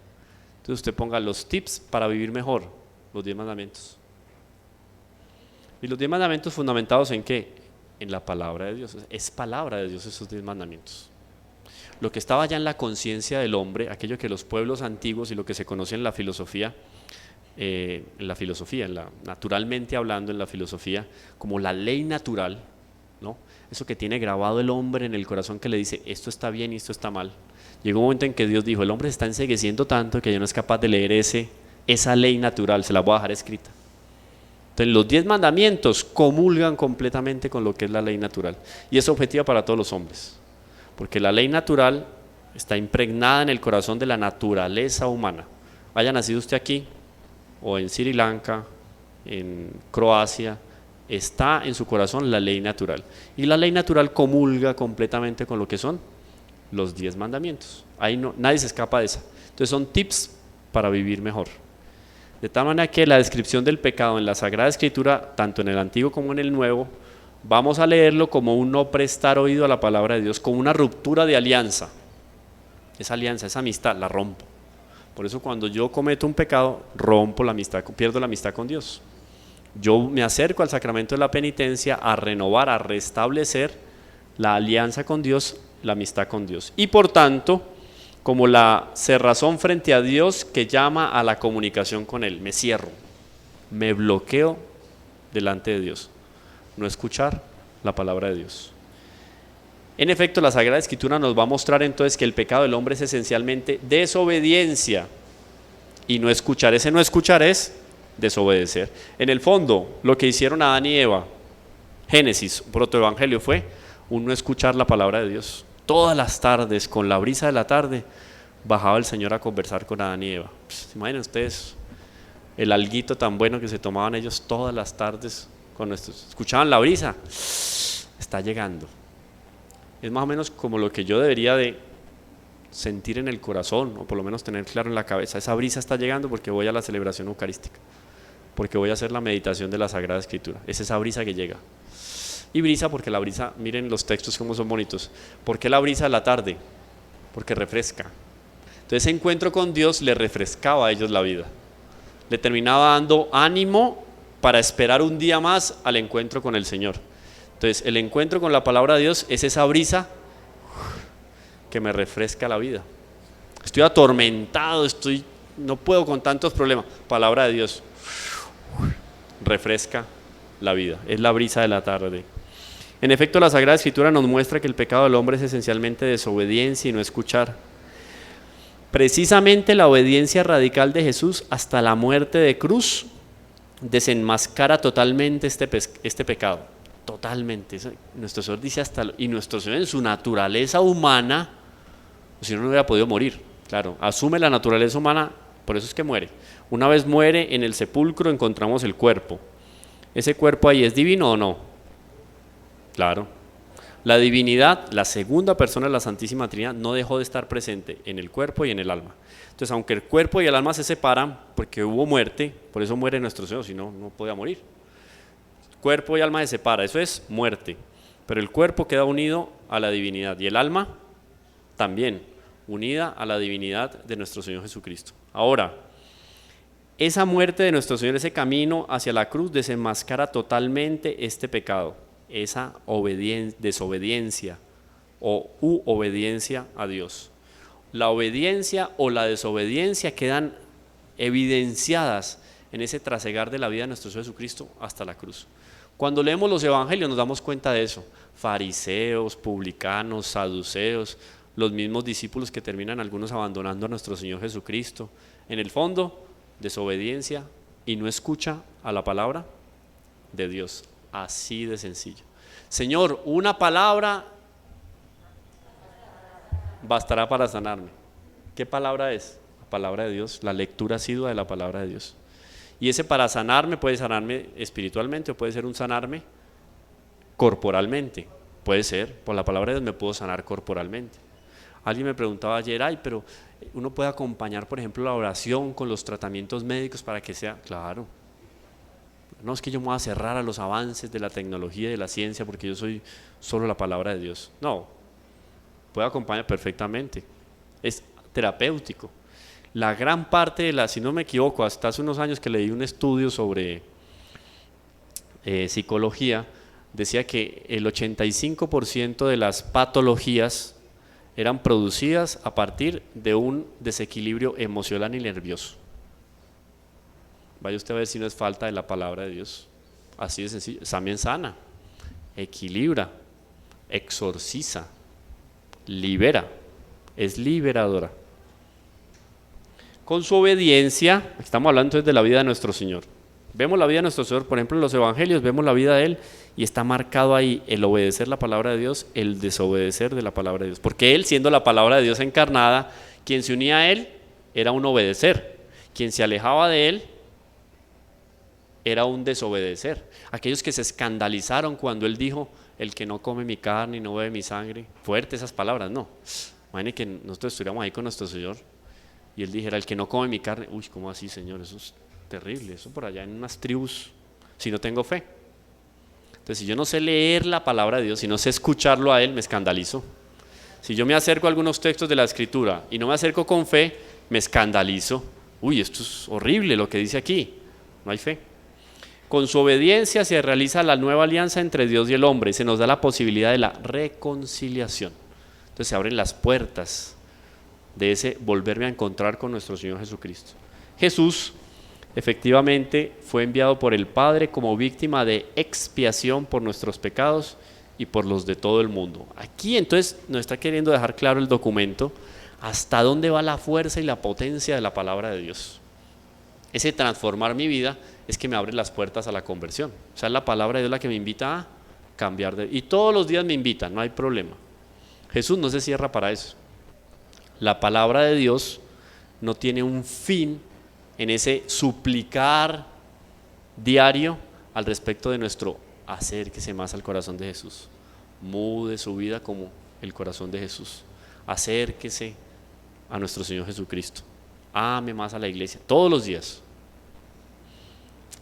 Entonces usted ponga los tips para vivir mejor, los 10 mandamientos. Y los 10 mandamientos fundamentados ¿en qué? En la palabra de Dios. Es palabra de Dios esos 10 mandamientos. Lo que estaba ya en la conciencia del hombre, aquello que los pueblos antiguos y lo que se conoce en la filosofía, naturalmente hablando en la filosofía, como la ley natural, ¿no? Eso que tiene grabado el hombre en el corazón que le dice, esto está bien y esto está mal. Llegó un momento en que Dios dijo, el hombre se está encegueciendo tanto que ya no es capaz de leer esa ley natural, se la voy a dejar escrita. Entonces los 10 mandamientos comulgan completamente con lo que es la ley natural. Y es objetiva para todos los hombres, porque la ley natural está impregnada en el corazón de la naturaleza humana. Haya nacido usted aquí, o en Sri Lanka, en Croacia, está en su corazón la ley natural. Y la ley natural comulga completamente con lo que son los 10 mandamientos. Ahí no, nadie se escapa de esa. Entonces son tips para vivir mejor. De tal manera que la descripción del pecado en la Sagrada Escritura, tanto en el Antiguo como en el Nuevo, vamos a leerlo como un no prestar oído a la palabra de Dios, como una ruptura de alianza. Esa alianza, esa amistad, la rompo. Por eso cuando yo cometo un pecado, rompo la amistad, pierdo la amistad con Dios. Yo me acerco al sacramento de la penitencia a renovar, a restablecer la alianza con Dios, la amistad con Dios. Y por tanto, como la cerrazón frente a Dios que llama a la comunicación con Él, me cierro, me bloqueo delante de Dios, no escuchar la palabra de Dios. En efecto, la Sagrada Escritura nos va a mostrar entonces que el pecado del hombre es esencialmente desobediencia y no escuchar. Ese no escuchar es desobedecer. En el fondo, lo que hicieron Adán y Eva, Génesis, protoevangelio, fue un no escuchar la palabra de Dios. Todas las tardes, con la brisa de la tarde, bajaba el Señor a conversar con Adán y Eva. Imaginen ustedes el alguito tan bueno que se tomaban ellos todas las tardes con estos. Escuchaban la brisa, está llegando. Es más o menos como lo que yo debería de sentir en el corazón, o por lo menos tener claro en la cabeza. Esa brisa está llegando porque voy a la celebración eucarística, porque voy a hacer la meditación de la Sagrada Escritura. Es esa brisa que llega. Y brisa porque la brisa, miren los textos cómo son bonitos. ¿Por qué la brisa a la tarde? Porque refresca. Entonces ese encuentro con Dios le refrescaba a ellos la vida. Le terminaba dando ánimo para esperar un día más al encuentro con el Señor. Entonces el encuentro con la palabra de Dios es esa brisa que me refresca la vida. Estoy atormentado, no puedo con tantos problemas. Palabra de Dios refresca la vida, es la brisa de la tarde. En efecto, la Sagrada Escritura nos muestra que el pecado del hombre es esencialmente desobediencia y no escuchar. Precisamente la obediencia radical de Jesús hasta la muerte de cruz desenmascara totalmente este pecado. Totalmente. Nuestro Señor dice y nuestro Señor en su naturaleza humana, si no hubiera podido morir. Claro, asume la naturaleza humana, por eso es que muere. Una vez muere, en el sepulcro encontramos el cuerpo. ¿Ese cuerpo ahí es divino o no? Claro. La divinidad, la segunda persona de la Santísima Trinidad, no dejó de estar presente en el cuerpo y en el alma. Entonces, aunque el cuerpo y el alma se separan, porque hubo muerte, por eso muere nuestro Señor, si no, no podía morir. Cuerpo y alma se separan, eso es muerte. Pero el cuerpo queda unido a la divinidad y el alma también, unida a la divinidad de nuestro Señor Jesucristo. Ahora, esa muerte de nuestro Señor, ese camino hacia la cruz, desenmascara totalmente este pecado, esa desobediencia o obediencia a Dios. La obediencia o la desobediencia quedan evidenciadas en ese trasegar de la vida de nuestro Señor Jesucristo hasta la cruz. Cuando leemos los evangelios nos damos cuenta de eso. Fariseos, publicanos, saduceos, los mismos discípulos que terminan algunos abandonando a nuestro Señor Jesucristo. En el fondo, desobediencia y no escucha a la palabra de Dios. Así de sencillo. Señor, una palabra bastará para sanarme. ¿Qué palabra es? La palabra de Dios, la lectura asidua de la palabra de Dios. Y ese para sanarme puede sanarme espiritualmente o puede ser un sanarme corporalmente. Puede ser, por la palabra de Dios me puedo sanar corporalmente. Alguien me preguntaba ayer, pero uno puede acompañar, por ejemplo, la oración con los tratamientos médicos para que sea, claro. No es que yo me voy a cerrar a los avances de la tecnología y de la ciencia porque yo soy solo la palabra de Dios. No, puede acompañar perfectamente. Es terapéutico. La gran parte si no me equivoco, hasta hace unos años que leí un estudio sobre psicología, decía que el 85% de las patologías eran producidas a partir de un desequilibrio emocional y nervioso. Vaya usted a ver si no es falta de la palabra de Dios. Así de sencillo. También sana, equilibra, exorciza, libera, es liberadora. Con su obediencia, estamos hablando entonces de la vida de nuestro Señor. Vemos la vida de nuestro Señor, por ejemplo en los evangelios, vemos la vida de Él y está marcado ahí el obedecer la palabra de Dios, el desobedecer de la palabra de Dios. Porque Él, siendo la palabra de Dios encarnada, quien se unía a Él era un obedecer, quien se alejaba de Él era un desobedecer. Aquellos que se escandalizaron cuando Él dijo, el que no come mi carne y no bebe mi sangre, fuertes esas palabras, no. Imaginen que nosotros estuviéramos ahí con nuestro Señor y Él dijera, el que no come mi carne, uy, ¿cómo así, Señor? Eso es terrible, eso por allá en unas tribus, si no tengo fe. Entonces, si yo no sé leer la palabra de Dios, si no sé escucharlo a Él, me escandalizo. Si yo me acerco a algunos textos de la Escritura y no me acerco con fe, me escandalizo. Uy, esto es horrible lo que dice aquí, no hay fe. Con su obediencia se realiza la nueva alianza entre Dios y el hombre y se nos da la posibilidad de la reconciliación. Entonces se abren las puertas de ese volverme a encontrar con nuestro Señor Jesucristo. Jesús efectivamente fue enviado por el Padre como víctima de expiación por nuestros pecados y por los de todo el mundo. Aquí entonces nos está queriendo dejar claro el documento hasta dónde va la fuerza y la potencia de la palabra de Dios. Ese transformar mi vida es que me abre las puertas a la conversión. O sea, es la palabra de Dios la que me invita a cambiar y todos los días me invita, no hay problema. Jesús no se cierra para eso. La palabra de Dios no tiene un fin en ese suplicar diario al respecto de nuestro acérquese más al corazón de Jesús. Mude su vida como el corazón de Jesús. Acérquese a nuestro Señor Jesucristo. Ame más a la iglesia todos los días.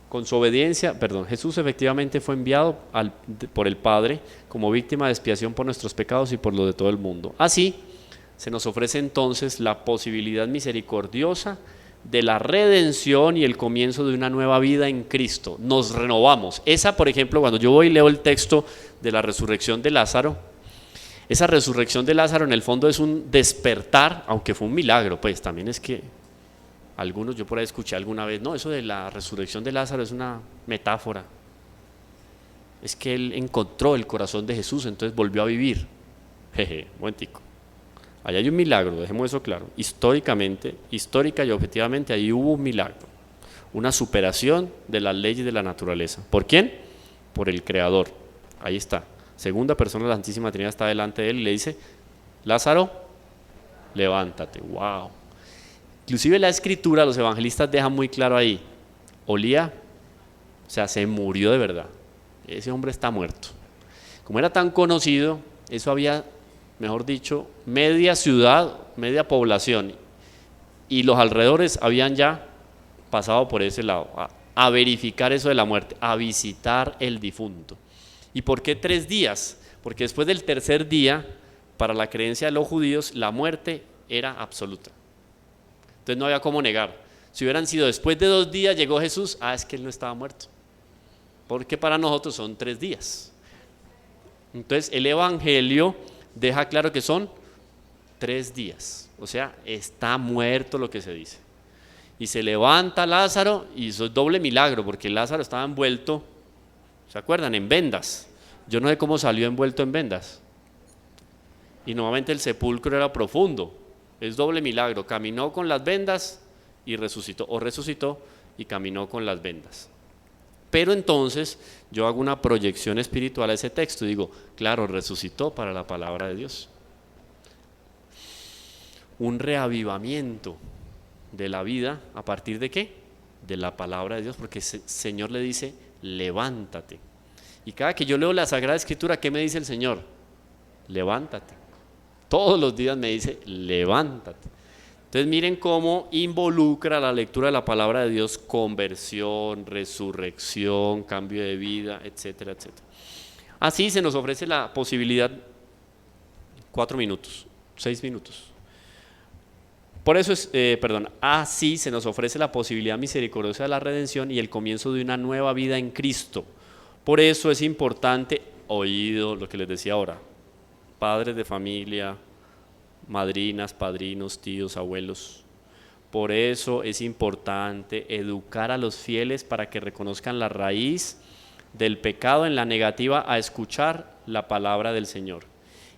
Con su obediencia, Jesús efectivamente fue enviado por el Padre como víctima de expiación por nuestros pecados y por los de todo el mundo. Así, se nos ofrece entonces la posibilidad misericordiosa de la redención y el comienzo de una nueva vida en Cristo. Nos renovamos. Esa, por ejemplo, cuando yo voy y leo el texto de la resurrección de Lázaro, Esa resurrección de Lázaro en el fondo es un despertar, aunque fue un milagro, pues también es que algunos, yo por ahí escuché alguna vez, no, eso de la resurrección de Lázaro es una metáfora. Es que él encontró el corazón de Jesús, entonces volvió a vivir. Jeje, momentico. Ahí hay un milagro, dejemos eso claro. Históricamente, histórica y objetivamente, ahí hubo un milagro. Una superación de las leyes de la naturaleza. ¿Por quién? Por el Creador. Ahí está. Segunda persona de la Santísima Trinidad está delante de él y le dice: Lázaro, levántate. Wow. Inclusive la escritura, los evangelistas dejan muy claro ahí, olía, o sea, se murió de verdad. Ese hombre está muerto. Como era tan conocido, eso había, mejor dicho, media ciudad, media población, y los alrededores habían ya pasado por ese lado, a verificar eso de la muerte, a visitar el difunto. ¿Y por qué 3 días? Porque después del tercer día, para la creencia de los judíos, la muerte era absoluta. Entonces no había cómo negar. Si hubieran sido después de 2 días llegó Jesús, es que él no estaba muerto. Porque para nosotros son 3 días. Entonces el Evangelio deja claro que son 3 días. O sea, está muerto lo que se dice. Y se levanta Lázaro y eso es doble milagro, porque Lázaro estaba envuelto, ¿se acuerdan? En vendas. Yo no sé cómo salió envuelto en vendas. Y normalmente el sepulcro era profundo. Es doble milagro, caminó con las vendas y resucitó, o resucitó y caminó con las vendas. Pero entonces yo hago una proyección espiritual a ese texto y digo, claro, resucitó para la palabra de Dios. Un reavivamiento de la vida, ¿a partir de qué? De la palabra de Dios, porque el Señor le dice, levántate. Y cada que yo leo la Sagrada Escritura, ¿qué me dice el Señor? Levántate. Todos los días me dice, levántate. Entonces miren cómo involucra la lectura de la palabra de Dios conversión, resurrección, cambio de vida, etcétera, etcétera. Así se nos ofrece la posibilidad, 4 minutos, 6 minutos. Por eso así se nos ofrece la posibilidad misericordiosa de la redención y el comienzo de una nueva vida en Cristo. Por eso es importante, oído lo que les decía ahora, padres de familia, madrinas, padrinos, tíos, abuelos. Por eso es importante educar a los fieles para que reconozcan la raíz del pecado en la negativa a escuchar la palabra del Señor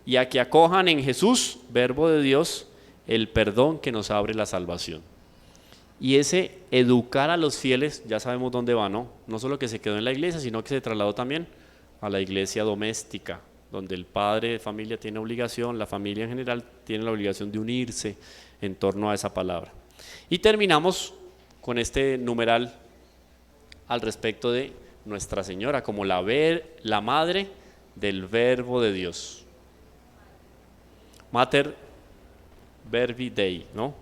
y a que acojan en Jesús, Verbo de Dios, el perdón que nos abre la salvación. Y ese educar a los fieles, ya sabemos dónde va, ¿no? No solo que se quedó en la iglesia, sino que se trasladó también a la iglesia doméstica, donde el padre de familia tiene obligación, la familia en general tiene la obligación de unirse en torno a esa palabra. Y terminamos con este numeral al respecto de Nuestra Señora, como la madre del Verbo de Dios. Mater Verbi Dei, ¿no?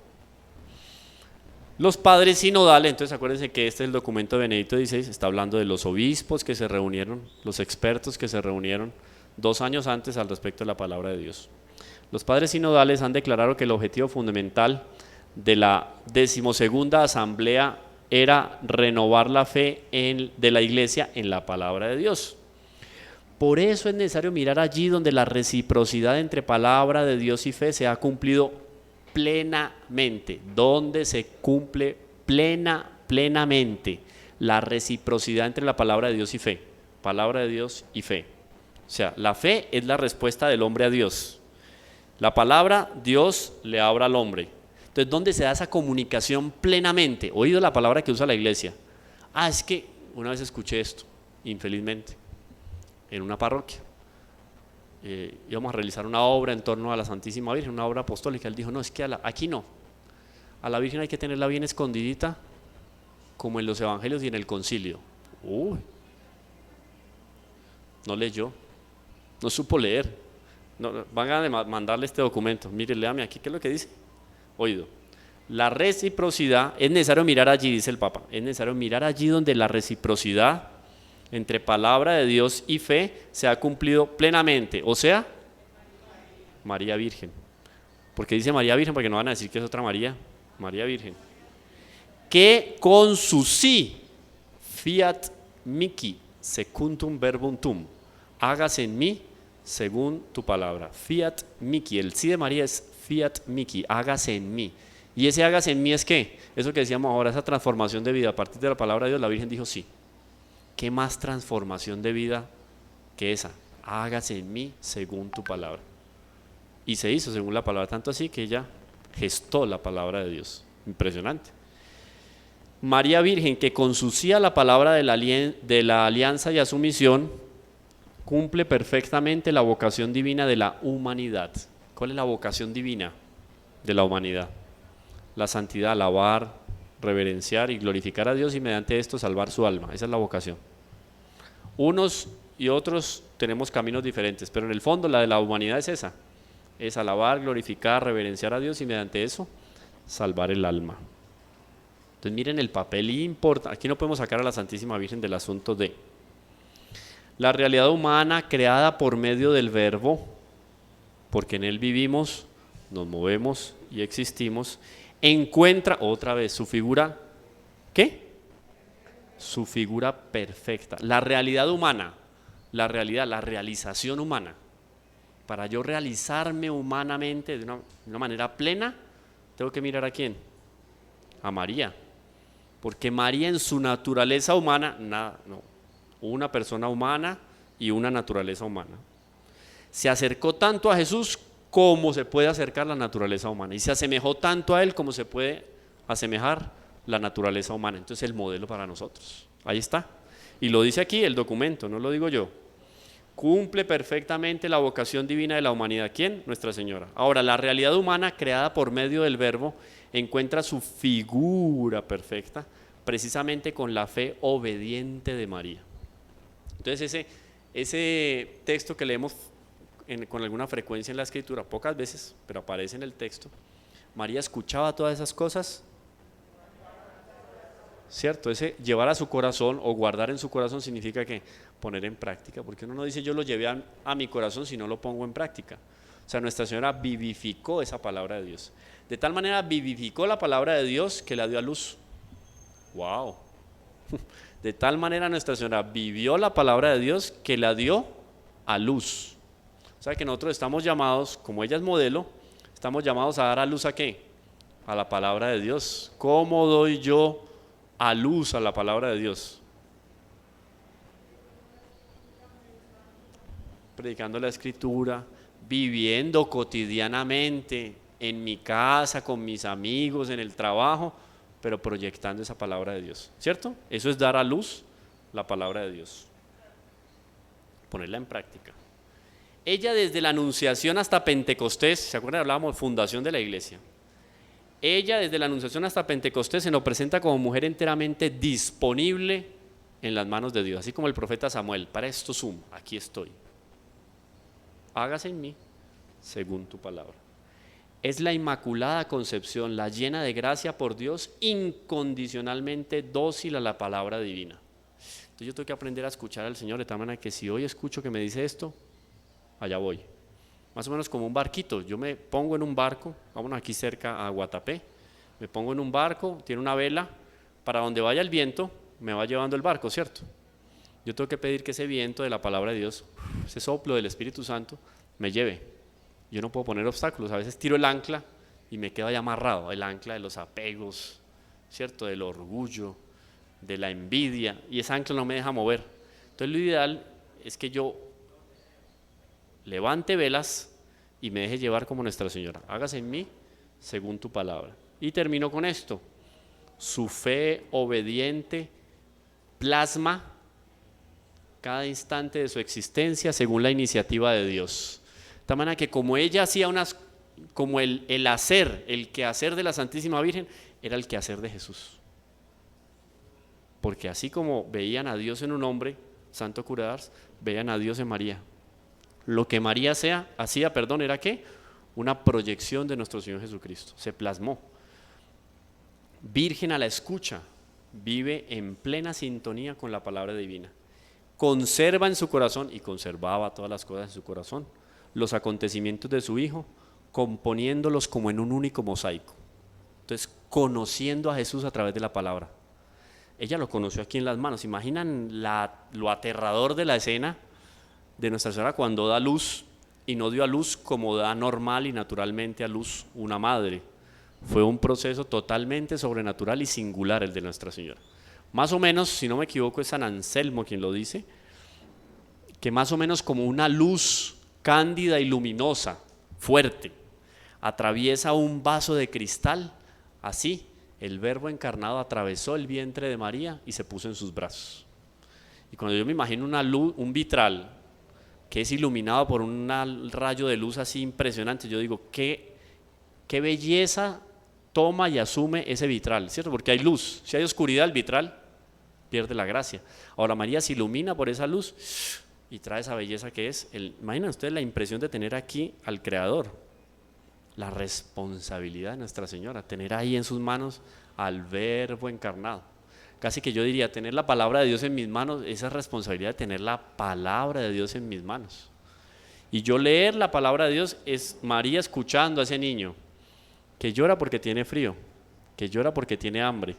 Los padres sinodales, entonces acuérdense que este es el documento de Benedicto XVI, está hablando de los obispos que se reunieron, los expertos que se reunieron 2 años antes al respecto de la palabra de Dios. Los padres sinodales han declarado que el objetivo fundamental de la 12ª asamblea era renovar la fe de la iglesia en la palabra de Dios. Por eso es necesario mirar allí donde la reciprocidad entre palabra de Dios y fe se ha cumplido plenamente, donde se cumple plenamente la reciprocidad entre la palabra de Dios y fe, palabra de Dios y fe. O sea, la fe es la respuesta del hombre a Dios. La palabra, Dios le habla al hombre. Entonces, ¿dónde se da esa comunicación plenamente? Oído la palabra que usa la iglesia. Es que una vez escuché esto, infelizmente, en una parroquia. Íbamos a realizar una obra en torno a la Santísima Virgen, una obra apostólica. Él dijo, no, es que aquí no. A la Virgen hay que tenerla bien escondidita, como en los evangelios y en el concilio. No leyó, no supo leer. No, van a mandarle este documento. Mire, léame aquí, ¿qué es lo que dice? Oído. La reciprocidad, es necesario mirar allí, dice el Papa, es necesario mirar allí donde la reciprocidad entre palabra de Dios y fe se ha cumplido plenamente, o sea, María Virgen. ¿Por qué dice María Virgen? Porque no van a decir que es otra María, María Virgen. Que con su sí, fiat mihi secundum verbum tuum, hágase en mí según tu palabra. Fiat mihi, el sí de María es fiat mihi, hágase en mí. Y ese hágase en mí es ¿qué? Eso que decíamos ahora, esa transformación de vida a partir de la palabra de Dios. La Virgen dijo sí. ¿Qué más transformación de vida que esa? Hágase en mí según tu palabra. Y se hizo según la palabra, tanto así que ella gestó la palabra de Dios. Impresionante. María Virgen, que con su sí a la palabra de la alianza y a su misión, cumple perfectamente la vocación divina de la humanidad. ¿Cuál es la vocación divina de la humanidad? La santidad, alabar, reverenciar y glorificar a Dios y mediante esto salvar su alma. Esa es la vocación. Unos y otros tenemos caminos diferentes, pero en el fondo la de la humanidad es esa. Es alabar, glorificar, reverenciar a Dios y mediante eso salvar el alma. Entonces miren el papel importante. Aquí no podemos sacar a la Santísima Virgen del asunto de la realidad humana creada por medio del Verbo, porque en él vivimos, nos movemos y existimos. Encuentra otra vez su figura, ¿qué? Su figura perfecta. La realidad humana, la realidad, la realización humana. Para yo realizarme humanamente de una manera plena, tengo que mirar ¿a quién? A María. Porque María en su naturaleza humana, una persona humana y una naturaleza humana. Se acercó tanto a Jesús como se puede acercar la naturaleza humana. Y se asemejó tanto a Él como se puede asemejar la naturaleza humana. Entonces el modelo para nosotros. Ahí está. Y lo dice aquí el documento, no lo digo yo. Cumple perfectamente la vocación divina de la humanidad. ¿Quién? Nuestra Señora. Ahora, la realidad humana creada por medio del Verbo encuentra su figura perfecta precisamente con la fe obediente de María. Entonces ese texto que leemos con alguna frecuencia en la Escritura, pocas veces, pero aparece en el texto, María escuchaba todas esas cosas, ¿cierto? Ese llevar a su corazón o guardar en su corazón significa que poner en práctica, porque uno no dice yo lo llevé a mi corazón si no lo pongo en práctica. O sea, Nuestra Señora vivificó esa palabra de Dios. De tal manera vivificó la palabra de Dios que la dio a luz. ¡Wow! De tal manera Nuestra Señora vivió la palabra de Dios que la dio a luz. O sea que nosotros estamos llamados, como ella es modelo, estamos llamados a dar a luz ¿a qué? A la palabra de Dios. ¿Cómo doy yo a luz a la palabra de Dios? Predicando la Escritura, viviendo cotidianamente en mi casa, con mis amigos, en el trabajo, pero proyectando esa palabra de Dios, ¿cierto? Eso es dar a luz la palabra de Dios, ponerla en práctica. Ella desde la Anunciación hasta Pentecostés, ¿se acuerdan? Hablábamos de fundación de la iglesia. Ella desde la Anunciación hasta Pentecostés se nos presenta como mujer enteramente disponible en las manos de Dios, así como el profeta Samuel. Para esto sumo, aquí estoy. Hágase en mí según tu palabra. Es la Inmaculada Concepción, la llena de gracia por Dios, incondicionalmente dócil a la palabra divina. Entonces yo tengo que aprender a escuchar al Señor de tal manera que si hoy escucho que me dice esto, allá voy. Más o menos como un barquito. Yo me pongo en un barco, vámonos aquí cerca a Guatapé, me pongo en un barco, tiene una vela, para donde vaya el viento, me va llevando el barco, ¿cierto? Yo tengo que pedir que ese viento de la palabra de Dios, ese soplo del Espíritu Santo, me lleve. Yo no puedo poner obstáculos, a veces tiro el ancla y me quedo ahí amarrado, el ancla de los apegos, ¿cierto? Del orgullo, de la envidia, y esa ancla no me deja mover. Entonces lo ideal es que yo levante velas y me deje llevar como Nuestra Señora. Hágase en mí según tu palabra. Y termino con esto. Su fe obediente plasma cada instante de su existencia según la iniciativa de Dios. De tal manera que como ella hacía como el hacer, el quehacer de la Santísima Virgen, era el quehacer de Jesús. Porque así como veían a Dios en un hombre, Santo Cura d'Ars, veían a Dios en María. Lo que María hacía, ¿era qué? Una proyección de nuestro Señor Jesucristo. Se plasmó. Virgen a la escucha, vive en plena sintonía con la palabra divina. Conserva en su corazón, y conservaba todas las cosas en su corazón, los acontecimientos de su Hijo, componiéndolos como en un único mosaico. Entonces, conociendo a Jesús a través de la palabra. Ella lo conoció aquí en las manos. ¿Imaginan lo aterrador de la escena de Nuestra Señora cuando da luz, y no dio a luz como da normal y naturalmente a luz una madre. Fue un proceso totalmente sobrenatural y singular el de Nuestra Señora. Más o menos, si no me equivoco, es San Anselmo quien lo dice, que más o menos como una luz cándida y luminosa, fuerte, atraviesa un vaso de cristal, así el Verbo encarnado atravesó el vientre de María y se puso en sus brazos. Y cuando yo me imagino una luz, un vitral que es iluminado por un rayo de luz así impresionante, yo digo, qué belleza toma y asume ese vitral, ¿cierto? Porque hay luz, si hay oscuridad el vitral pierde la gracia. Ahora María se ilumina por esa luz y trae esa belleza que es, imaginen ustedes la impresión de tener aquí al Creador, la responsabilidad de Nuestra Señora, tener ahí en sus manos al Verbo encarnado. Casi que yo diría, tener la palabra de Dios en mis manos, esa responsabilidad de tener la palabra de Dios en mis manos. Y yo leer la palabra de Dios es María escuchando a ese niño que llora porque tiene frío, que llora porque tiene hambre.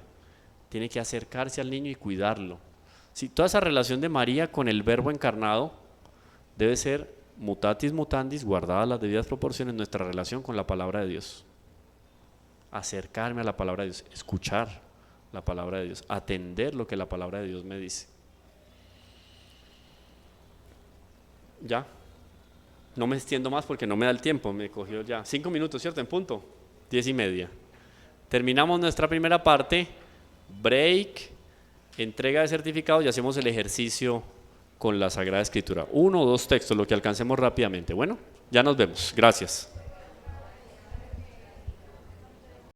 Tiene que acercarse al niño y cuidarlo. Sí, toda esa relación de María con el Verbo encarnado debe ser mutatis mutandis, guardadas las debidas proporciones, nuestra relación con la palabra de Dios. Acercarme a la palabra de Dios, escuchar la palabra de Dios, atender lo que la palabra de Dios me dice. Ya, no me extiendo más porque no me da el tiempo, me cogió ya 5 minutos, ¿cierto? En punto, 10:30. Terminamos nuestra primera parte, break, entrega de certificados y hacemos el ejercicio con la Sagrada Escritura. 1 o 2 textos, lo que alcancemos rápidamente. Bueno, ya nos vemos, gracias.